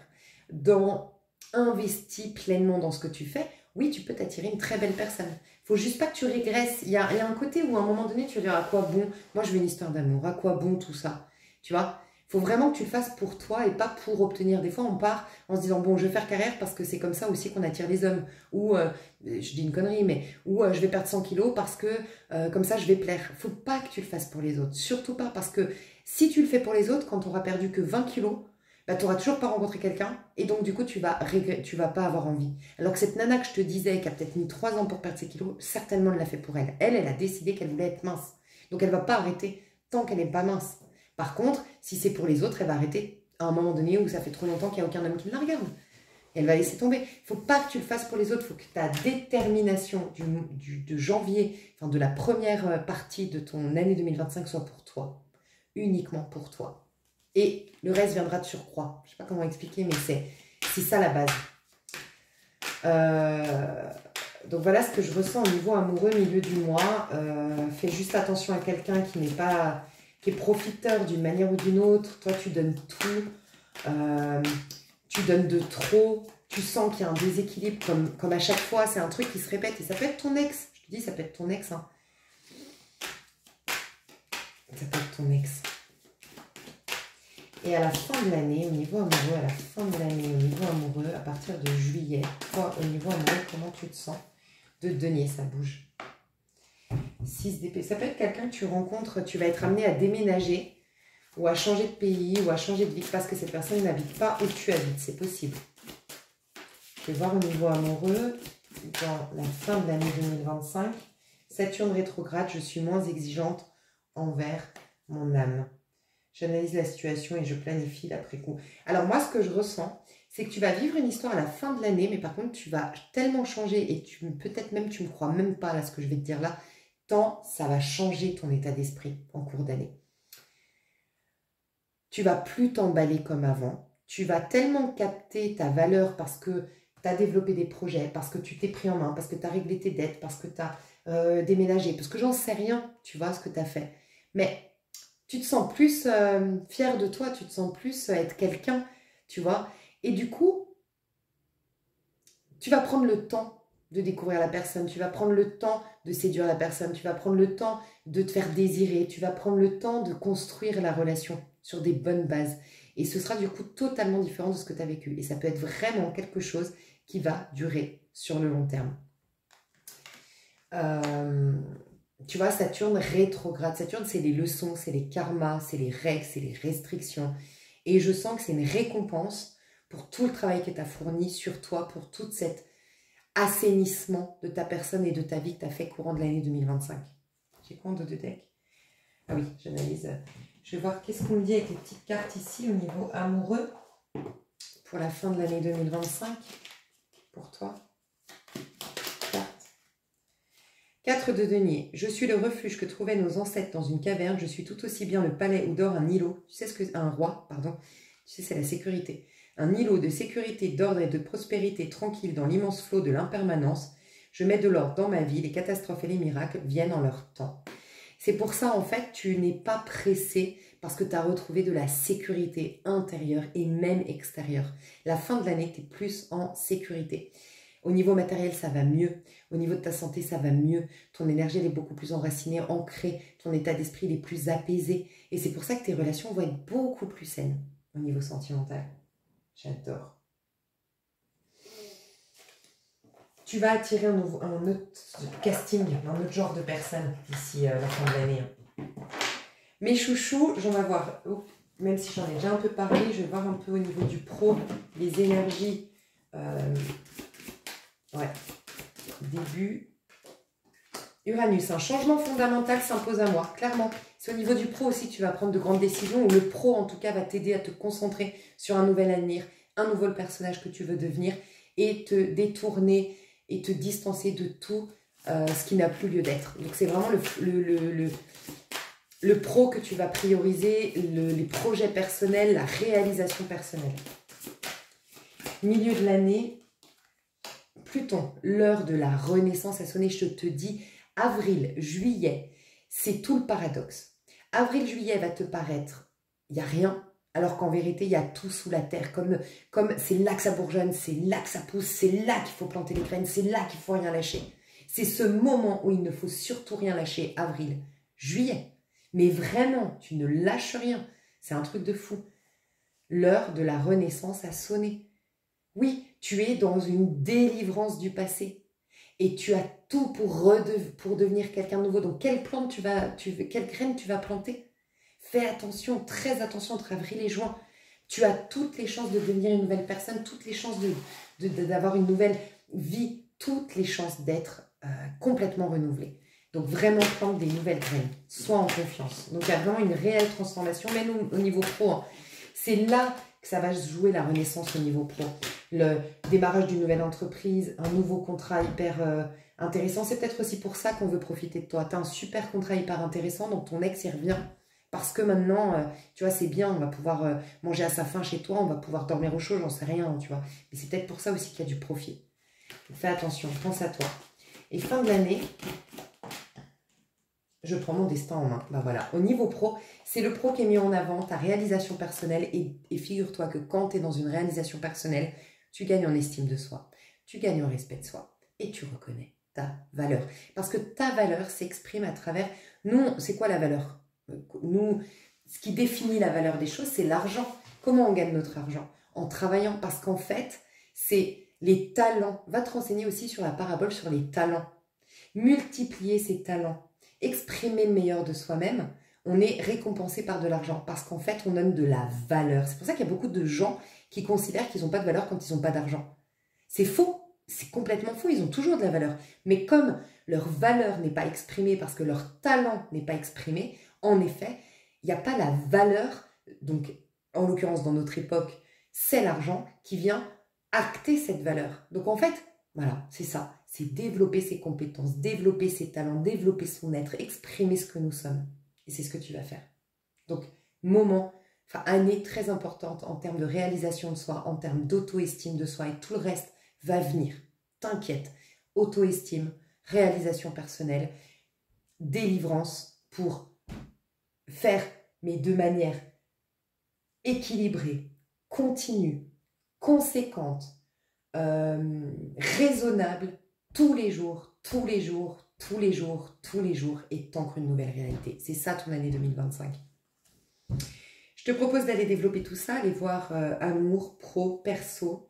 investi pleinement dans ce que tu fais, oui, tu peux t'attirer une très belle personne. Il faut juste pas que tu régresses. Il y a un côté où à un moment donné, tu vas dire à quoi bon, moi je veux une histoire d'amour, à quoi bon tout ça, tu vois. Il faut vraiment que tu le fasses pour toi et pas pour obtenir. Des fois, on part en se disant, bon, je vais faire carrière parce que c'est comme ça aussi qu'on attire les hommes. Ou, je dis une connerie, mais je vais perdre 100 kilos parce que comme ça, je vais plaire. Il ne faut pas que tu le fasses pour les autres. Surtout pas parce que si tu le fais pour les autres, quand tu auras perdu que 20 kilos, bah, tu n'auras toujours pas rencontré quelqu'un et donc du coup, tu vas pas avoir envie. Alors que cette nana que je te disais, qui a peut-être mis 3 ans pour perdre ses kilos, certainement elle l'a fait pour elle. Elle a décidé qu'elle voulait être mince. Donc elle ne va pas arrêter tant qu'elle n'est pas mince. Par contre, si c'est pour les autres, elle va arrêter à un moment donné où ça fait trop longtemps qu'il n'y a aucun homme qui la regarde. Elle va laisser tomber. Il ne faut pas que tu le fasses pour les autres. Il faut que ta détermination de janvier, enfin de la première partie de ton année 2025 soit pour toi. Uniquement pour toi. Et le reste viendra de surcroît. Je ne sais pas comment expliquer, mais c'est ça la base. Donc voilà ce que je ressens au niveau amoureux, milieu du mois. Fais juste attention à quelqu'un qui est profiteur d'une manière ou d'une autre. Toi, tu donnes tout. Tu donnes de trop. Tu sens qu'il y a un déséquilibre. Comme à chaque fois, c'est un truc qui se répète. Et ça peut être ton ex. Je te dis, ça peut être ton ex. Hein. Ça peut être ton ex. Et à la fin de l'année, au niveau amoureux, à partir de juillet, toi, au niveau amoureux, comment tu te sens? De denier, ça bouge. 6 d'épée. Ça peut être quelqu'un que tu rencontres, tu vas être amené à déménager ou à changer de pays ou à changer de vie parce que cette personne n'habite pas où tu habites. C'est possible. Je vais voir au niveau amoureux, dans la fin de l'année 2025, Saturne rétrograde, je suis moins exigeante envers mon âme. J'analyse la situation et je planifie l'après-coup. Alors moi, ce que je ressens, c'est que tu vas vivre une histoire à la fin de l'année, mais par contre, tu vas tellement changer et peut-être même, tu ne me crois même pas à ce que je vais te dire là, tant ça va changer ton état d'esprit en cours d'année. Tu vas plus t'emballer comme avant. Tu vas tellement capter ta valeur parce que tu as développé des projets, parce que tu t'es pris en main, parce que tu as réglé tes dettes, parce que tu as déménagé, parce que j'en sais rien, tu vois ce que tu as fait. Mais tu te sens plus fier de toi, tu te sens plus être quelqu'un, tu vois. Et du coup, tu vas prendre le temps de découvrir la personne, tu vas prendre le temps de séduire la personne, tu vas prendre le temps de te faire désirer, tu vas prendre le temps de construire la relation sur des bonnes bases. Et ce sera du coup totalement différent de ce que tu as vécu. Et ça peut être vraiment quelque chose qui va durer sur le long terme. Tu vois, Saturne rétrograde. Saturne, c'est les leçons, c'est les karmas, c'est les règles, c'est les restrictions. Et je sens que c'est une récompense pour tout le travail que tu as fourni sur toi, pour tout cet assainissement de ta personne et de ta vie que tu as fait courant de l'année 2025. J'ai quoi en dos de deck? Ah oui, j'analyse. Je vais voir qu'est-ce qu'on me dit avec les petites cartes ici au niveau amoureux pour la fin de l'année 2025 pour toi. 4 de denier. Je suis le refuge que trouvaient nos ancêtres dans une caverne. Je suis tout aussi bien le palais où dort un îlot. Tu sais ce que un roi, pardon. Tu sais, c'est la sécurité. Un îlot de sécurité, d'ordre et de prospérité tranquille dans l'immense flot de l'impermanence. Je mets de l'ordre dans ma vie. Les catastrophes et les miracles viennent en leur temps. C'est pour ça, en fait, tu n'es pas pressé parce que tu as retrouvé de la sécurité intérieure et même extérieure. La fin de l'année, tu es plus en sécurité. Au niveau matériel, ça va mieux. Au niveau de ta santé, ça va mieux. Ton énergie, elle est beaucoup plus enracinée, ancrée. Ton état d'esprit, il est plus apaisé. Et c'est pour ça que tes relations vont être beaucoup plus saines au niveau sentimental. J'adore. Tu vas attirer un autre casting, un autre genre de personne d'ici la fin de l'année. Mes chouchous, j'en vais voir, même si j'en ai déjà un peu parlé, je vais voir un peu au niveau du pro, les énergies. Ouais, début. Uranus, un changement fondamental s'impose à moi, clairement. C'est au niveau du pro aussi que tu vas prendre de grandes décisions, ou le pro en tout cas va t'aider à te concentrer sur un nouvel avenir, un nouveau personnage que tu veux devenir, et te détourner et te distancer de tout ce qui n'a plus lieu d'être. Donc c'est vraiment le pro que tu vas prioriser, les projets personnels, la réalisation personnelle. Milieu de l'année, Pluton, l'heure de la renaissance a sonné, je te dis, avril, juillet, c'est tout le paradoxe. Avril, juillet va te paraître, il n'y a rien, alors qu'en vérité, il y a tout sous la terre. Comme c'est là que ça bourgeonne, c'est là que ça pousse, c'est là qu'il faut planter les graines, c'est là qu'il faut rien lâcher. C'est ce moment où il ne faut surtout rien lâcher, avril, juillet. Mais vraiment, tu ne lâches rien. C'est un truc de fou. L'heure de la renaissance a sonné. Oui, tu es dans une délivrance du passé. Et tu as tout pour devenir quelqu'un de nouveau. Donc, quelle graine tu vas planter? Fais attention, très attention entre avril et juin. Tu as toutes les chances de devenir une nouvelle personne, toutes les chances d'avoir une nouvelle vie, toutes les chances d'être complètement renouvelé. Donc vraiment plante des nouvelles graines, sois en confiance. Donc il y a vraiment une réelle transformation, même au niveau pro. Hein. C'est là que ça va se jouer la renaissance au niveau pro. Le démarrage d'une nouvelle entreprise, un nouveau contrat hyper intéressant. C'est peut-être aussi pour ça qu'on veut profiter de toi. Tu as un super contrat hyper intéressant, donc ton ex y revient. Parce que maintenant, tu vois, c'est bien, on va pouvoir manger à sa faim chez toi, on va pouvoir dormir au chaud, j'en sais rien, tu vois. Mais c'est peut-être pour ça aussi qu'il y a du profit. Donc, fais attention, pense à toi. Et fin de l'année, je prends mon destin en main. Ben voilà, au niveau pro, c'est le pro qui est mis en avant, ta réalisation personnelle. Et figure-toi que quand tu es dans une réalisation personnelle, tu gagnes en estime de soi, tu gagnes en respect de soi et tu reconnais ta valeur. Parce que ta valeur s'exprime à travers... Nous, c'est quoi la valeur? Nous, ce qui définit la valeur des choses, c'est l'argent. Comment on gagne notre argent? En travaillant, parce qu'en fait, c'est les talents. Va te renseigner aussi sur la parabole sur les talents. Multiplier ses talents, exprimer le meilleur de soi-même, on est récompensé par de l'argent parce qu'en fait, on donne de la valeur. C'est pour ça qu'il y a beaucoup de gens qui considèrent qu'ils n'ont pas de valeur quand ils n'ont pas d'argent. C'est faux, c'est complètement faux, ils ont toujours de la valeur. Mais comme leur valeur n'est pas exprimée parce que leur talent n'est pas exprimé, en effet, il n'y a pas la valeur, donc en l'occurrence dans notre époque, c'est l'argent qui vient acter cette valeur. Donc en fait, voilà, c'est ça, c'est développer ses compétences, développer ses talents, développer son être, exprimer ce que nous sommes. Et c'est ce que tu vas faire. Donc, année très importante en termes de réalisation de soi, en termes d'auto-estime de soi et tout le reste va venir. T'inquiète, auto-estime, réalisation personnelle, délivrance pour faire, mais de manière équilibrée, continue, conséquente, raisonnable, tous les jours, tous les jours, tous les jours, tous les jours, et t'ancres une nouvelle réalité. C'est ça ton année 2025. Je te propose d'aller développer tout ça, aller voir amour, pro, perso,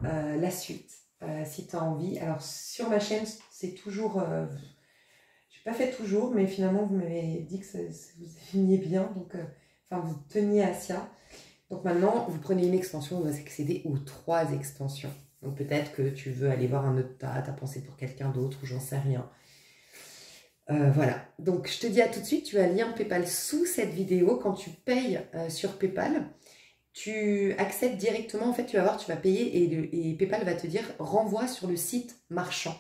la suite, si tu as envie. Alors sur ma chaîne, c'est toujours... je n'ai pas fait toujours, mais finalement vous m'avez dit que vous finiez bien, donc vous teniez à ça. Donc maintenant, vous prenez une extension, vous allez accéder aux 3 extensions. Donc peut-être que tu veux aller voir un autre tas, t'as pensé pour quelqu'un d'autre ou j'en sais rien. Voilà, donc je te dis à tout de suite, tu as le lien PayPal sous cette vidéo. Quand tu payes sur PayPal, tu accèdes directement, en fait tu vas voir, tu vas payer et PayPal va te dire renvoi sur le site marchand.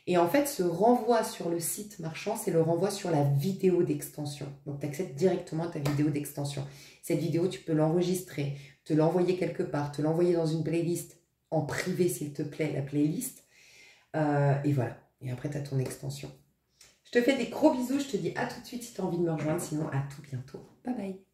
Et en fait, ce renvoi sur le site marchand, c'est le renvoi sur la vidéo d'extension. Donc tu accèdes directement à ta vidéo d'extension. Cette vidéo, tu peux l'enregistrer, te l'envoyer quelque part, te l'envoyer dans une playlist en privé s'il te plaît, la playlist. Et voilà, et après tu as ton extension. Je te fais des gros bisous, je te dis à tout de suite si tu as envie de me rejoindre, sinon à tout bientôt. Bye bye.